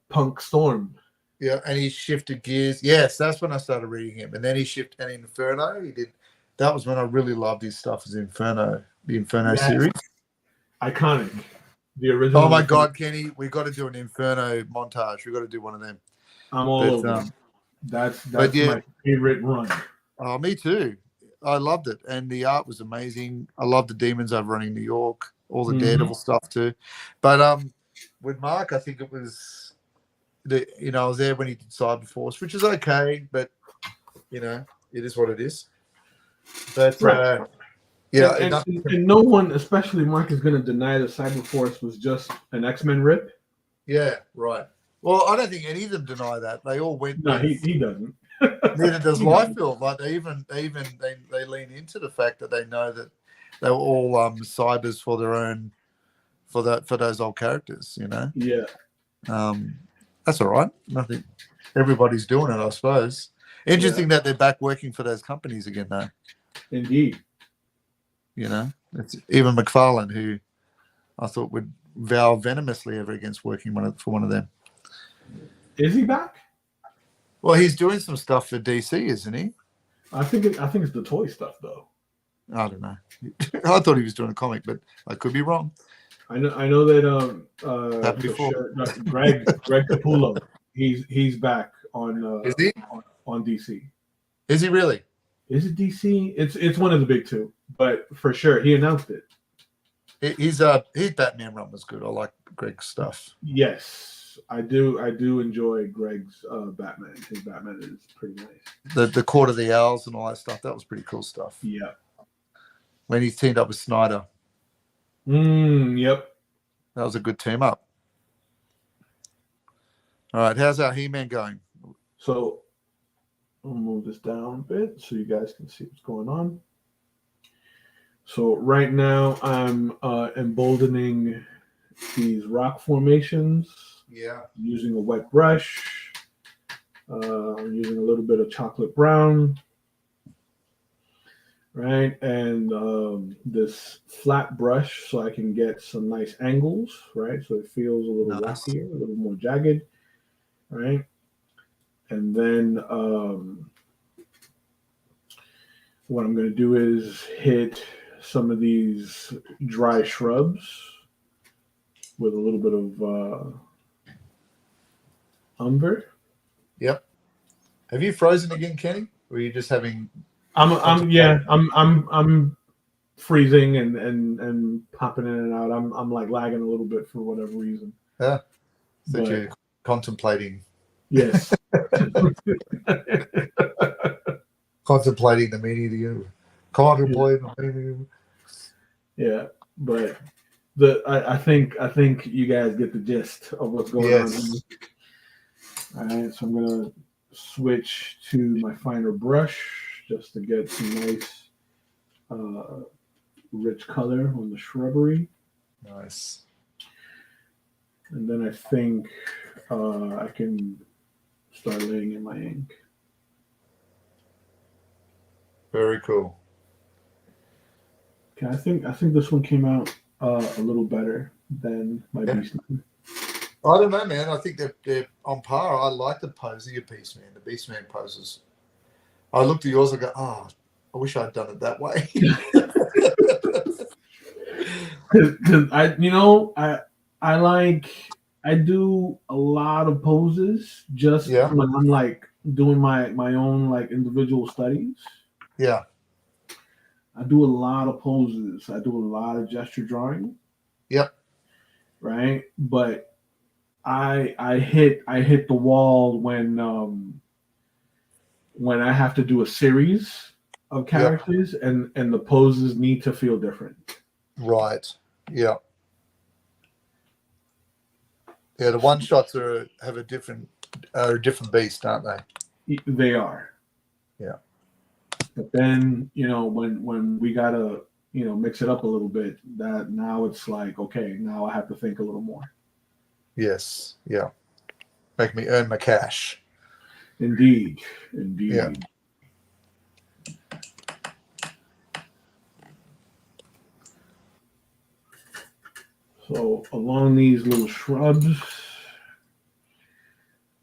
Punk Storm. Yeah, and he shifted gears. Yes, that's when I started reading him. And then he shifted, and Inferno, he did. That was when I really loved his stuff, as Inferno, the Inferno series. Iconic. The original. Oh my God, Kenny, we got to do an Inferno montage. We got to do one of them. I'm all over. That's my favorite run. Oh, me too. I loved it, and the art was amazing. I loved the Demons over running New York, all the Daredevil stuff too. But with Mark, I think it was I was there when he did Cyberforce, which is okay, but it is what it is. But and no one, especially Mark, is going to deny that Cyberforce was just an X-Men rip. Yeah, right. Well, I don't think any of them deny that. They all went. No, he doesn't. Neither does Liefeld. Like, they lean into the fact that they know that they were all cybers for their own, for those old characters. Yeah. That's all right. Nothing. Everybody's doing it, I suppose. Interesting that they're back working for those companies again, though. Indeed. It's even McFarlane, who I thought would vow venomously ever against working for one of them. Is he back? Well, he's doing some stuff for DC, isn't he? I think it's the toy stuff, though. I don't know. I thought he was doing a comic, but I could be wrong. I know that Greg Capullo, he's back on is he? on DC. Is he really? Is it DC? It's one of the big two, but for sure he announced it. His Batman run was good. I like Greg's stuff. Yes, I do enjoy Greg's Batman. His Batman is pretty nice. The Court of the Owls and all that stuff. That was pretty cool stuff. Yeah. When he teamed up with Snyder. Yep. That was a good team up. All right, how's our He-Man going? So I'll move this down a bit so you guys can see what's going on. So right now I'm emboldening these rock formations. Yeah. Using a wet brush. I'm using a little bit of chocolate brown. Right, and this flat brush so I can get some nice angles, right? So it feels a little wackier, a little more jagged, right? And then what I'm going to do is hit some of these dry shrubs with a little bit of umber. Yep. Have you frozen again, Kenny? Or are you just having? I'm freezing and popping in and out. I'm like lagging a little bit for whatever reason. Yeah. So you're contemplating. Yes. Contemplating the meaning of the universe. Contemplating the meaning of the universe. Yeah, but I think you guys get the gist of what's going on here. All right, so I'm gonna switch to my finer brush just to get some nice rich color on the shrubbery. Nice. And then I think I can start laying in my ink. Very cool. Okay, I think this one came out a little better than my Beastman. I don't know, man. I think they're on par. I like the pose of your Beastman. The Beastman poses. I looked at yours and go, oh, I wish I'd done it that way. Because I do a lot of poses just when I'm like doing my own like individual studies. Yeah. I do a lot of poses. I do a lot of gesture drawing. Yep. Right. But I hit the wall when I have to do a series of characters and the poses need to feel different. Right. Yeah. Yeah, the one shots have a different beast, aren't they? They are. Yeah. But then, when we gotta, mix it up a little bit, that now it's like, okay, now I have to think a little more. Yes. Yeah. Make me earn my cash. Indeed. Yeah. So along these little shrubs,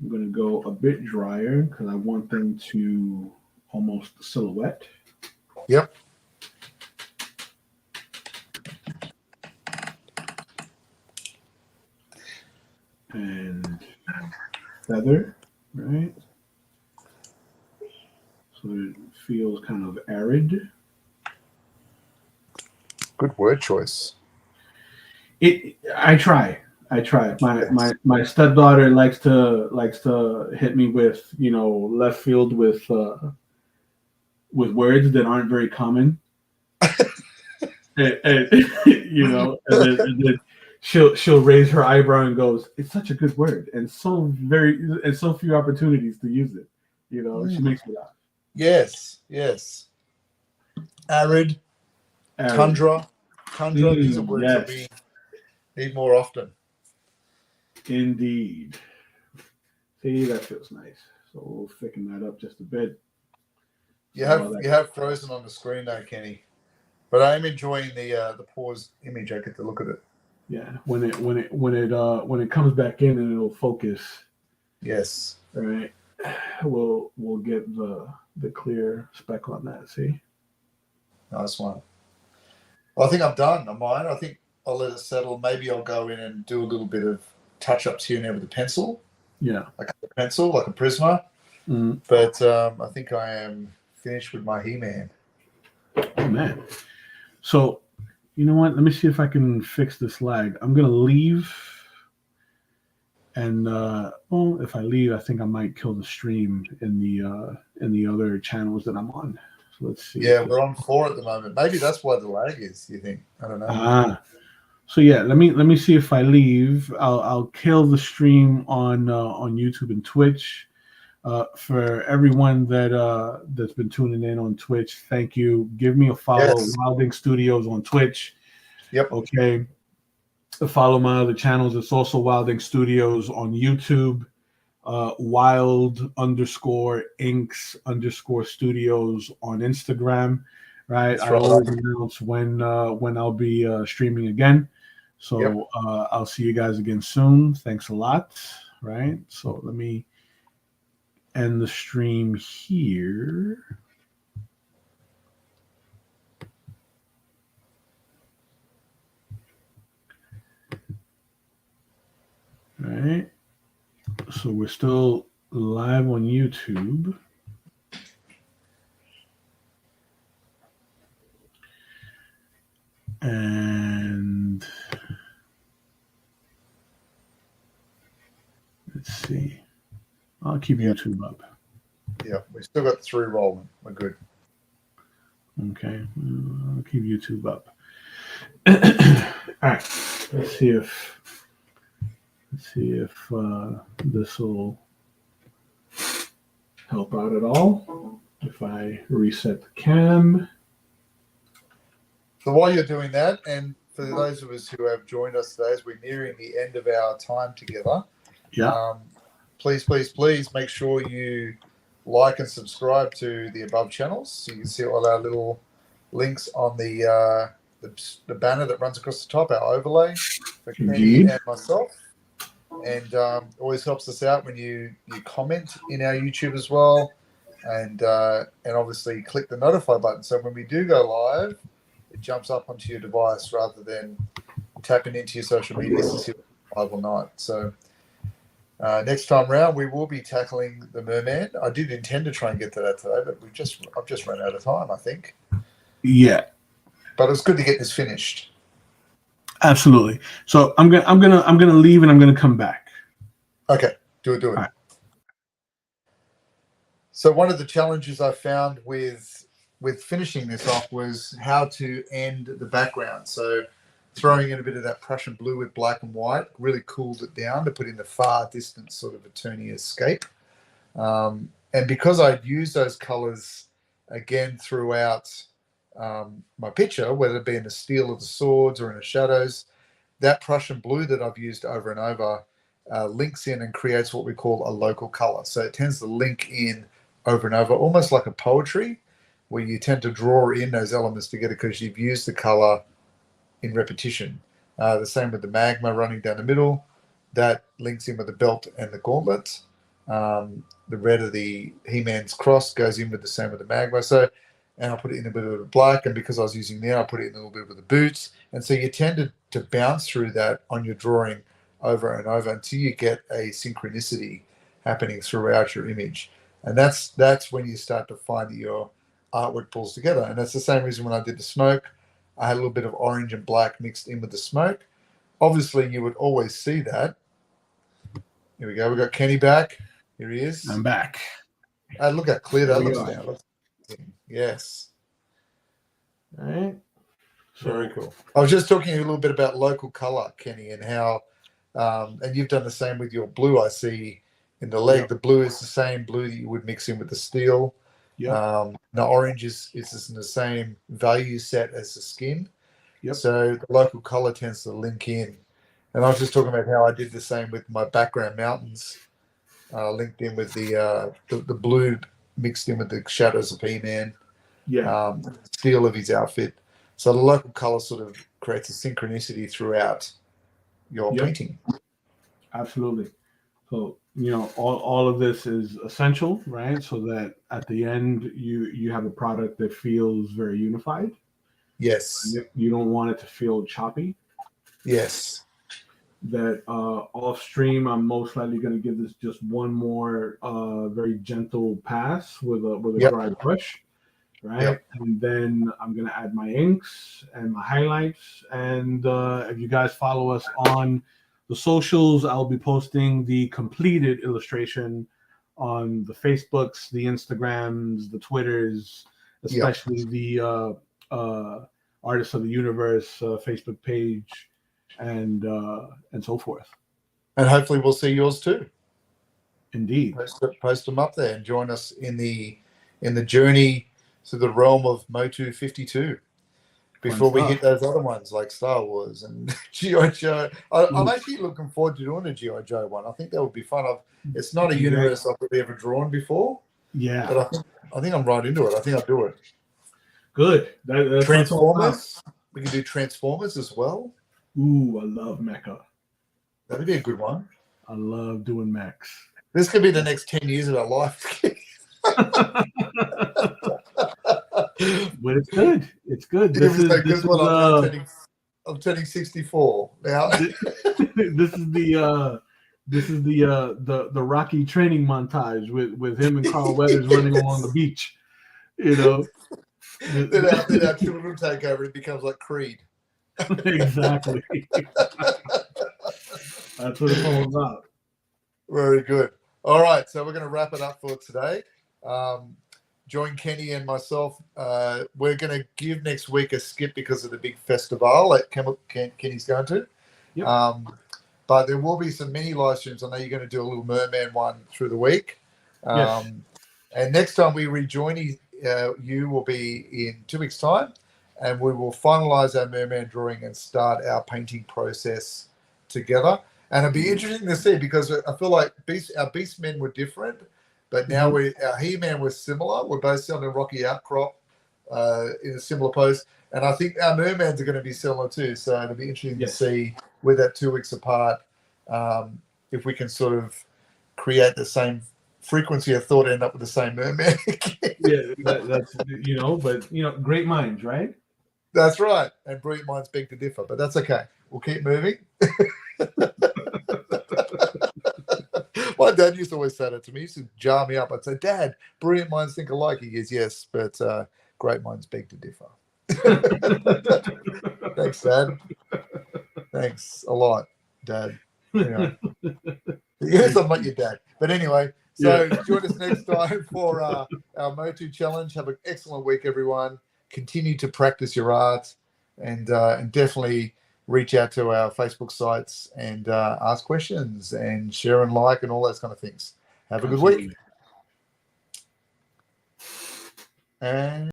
I'm going to go a bit drier because I want them to almost silhouette. Yep. And feather, right? So it feels kind of arid. Good word choice. I try. My stepdaughter likes to hit me with left field with words that aren't very common, and then she'll raise her eyebrow and goes, "It's such a good word, and so few opportunities to use it." She makes me laugh. Yes. Arid. Tundra. These are words that we need more often. Indeed. See, that feels nice. So we'll thicken that up just a bit. You have frozen on the screen though, Kenny. But I am enjoying the pause image. I get to look at it. Yeah, when it comes back in and it'll focus. Yes. All right. We'll get the clear speck on that. See. Nice one. Well, I think I'm done on mine. I think I'll let it settle. Maybe I'll go in and do a little bit of touch-ups here and there with a pencil. Yeah. Like a pencil, like a Prisma. Mm-hmm. But I think I am finished with my He-Man. Oh, man. So, you know what? Let me see if I can fix this lag. I'm going to leave. And, if I leave, I think I might kill the stream in the other channels that I'm on. So let's see. Yeah, we're on 4 at the moment. Maybe that's why the lag is, you think? I don't know. So yeah, let me see if I leave. I'll kill the stream on YouTube and Twitch. For everyone that's been tuning in on Twitch, thank you. Give me a follow, Yes. Wilding Studios on Twitch. Yep. Okay. Follow my other channels. It's also Wilding Studios on YouTube. Wild_Inks_Studios on Instagram. Right. That's I right. always announce when I'll be streaming again. So Yep. I'll see you guys again soon. Thanks a lot. Right. So let me end the stream here. All right. So we're still live on YouTube. And let's see. I'll keep YouTube up. Yeah, we still got 3 rolling. We're good. Okay, I'll keep YouTube up. All right, let's see if this will help out at all. If I reset the cam. So while you're doing that, and for those of us who have joined us today, as we're nearing the end of our time together, please make sure you like and subscribe to the above channels, so you can see all our little links on the banner that runs across the top, our overlay for Kenny and myself. And always helps us out when you comment in our YouTube as well, and obviously click the notify button, so when we do go live, it jumps up onto your device rather than tapping into your social media to see if it's live or not. So next time round, we will be tackling the Merman. I did intend to try and get to that today, but I've just run out of time, I think. Yeah. But it was good to get this finished. Absolutely. So I'm gonna leave and I'm gonna come back. Okay, do it. Right. So one of the challenges I found with finishing this off was how to end the background. So throwing in a bit of that Prussian blue with black and white really cooled it down to put in the far distance sort of Eternia escape. And because I'd used those colors again throughout my picture, whether it be in the steel of the swords or in the shadows, that Prussian blue that I've used over and over links in and creates what we call a local color. So it tends to link in over and over, almost like a poetry, where you tend to draw in those elements together because you've used the color in repetition. The same with the magma running down the middle. That links in with the belt and the gauntlet. The red of the HeMan's cross goes in with the same with the magma. So, and I put it in a bit of the black, and because I was using there, I put it in a little bit with the boots. And so you tend to bounce through that on your drawing over and over until you get a synchronicity happening throughout your image. And that's when you start to find that your artwork pulls together. And that's the same reason when I did the smoke, I had a little bit of orange and black mixed in with the smoke. Obviously, you would always see that. Here we go. We got Kenny back. Here he is. I'm back. Look how clear that looks now. Yes. All right. Very cool. I was just talking a little bit about local color, Kenny, and how, and you've done the same with your blue. I see in the leg, the blue is the same blue that you would mix in with the steel. The orange is in the same value set as the skin. So the local color tends to link in. And I was just talking about how I did the same with my background mountains, linked in with the blue mixed in with the shadows of HeMan, steel of his outfit. So the local color sort of creates a synchronicity throughout your painting. Absolutely. So, all of this is essential, right? So that at the end, you have a product that feels very unified. Yes. You don't want it to feel choppy. Yes. That off stream, I'm most likely going to give this just one more very gentle pass with a dry brush, right? And then I'm going to add my inks and my highlights. And if you guys follow us on the socials, I'll be posting the completed illustration on the Facebooks, the Instagrams, the Twitters, especially the Artists of the Universe Facebook page. and so forth. And hopefully we'll see yours too. Indeed. Post them up there and join us in the journey to the realm of Motu 52 before we hit those other ones like Star Wars and G.I. Joe. I'm actually looking forward to doing a G.I. Joe one. I think that would be fun. It's not a universe I've really ever drawn before. Yeah. But I think I'm right into it. I think I'll do it. Good. That's Transformers. We can do Transformers as well. Ooh, I love mecha. That'd be a good one. I love doing mechs. This could be the next 10 years of our life. But it's good. It's good. I'm turning 64 now. This is the Rocky training montage with him and Carl Weathers running along the beach. You know. Then our children take over. It becomes like Creed. Exactly. That's what it's all about. Very good. All right, so we're going to wrap it up for today. Join Kenny and myself. We're going to give next week a skip because of the big festival that Kenny's going to. Yep. But there will be some mini live streams. I know you're going to do a little Merman one through the week. Yes. And next time we rejoin you will be in 2 weeks' time, and we will finalize our Merman drawing and start our painting process together. And it'll be interesting to see because I feel like our Beastmen were different, but now our HeMan was similar. We're both selling Rocky Outcrop in a similar pose. And I think our Mermans are going to be similar too. So it'll be interesting to see with that 2 weeks apart if we can sort of create the same frequency of thought, end up with the same Merman. That's but great minds, right? That's right. And brilliant minds beg to differ, but that's okay. We'll keep moving. My dad used to always say that to me. He used to jar me up. I'd say, Dad, brilliant minds think alike. He goes, yes, but great minds beg to differ. Thanks, Dad. Thanks a lot, Dad. Yes, I'm not your dad. But anyway, so join us next time for our Motu Challenge. Have an excellent week, everyone. Continue to practice your art and definitely reach out to our Facebook sites and ask questions and share and like and all those kind of things. Have a good week. And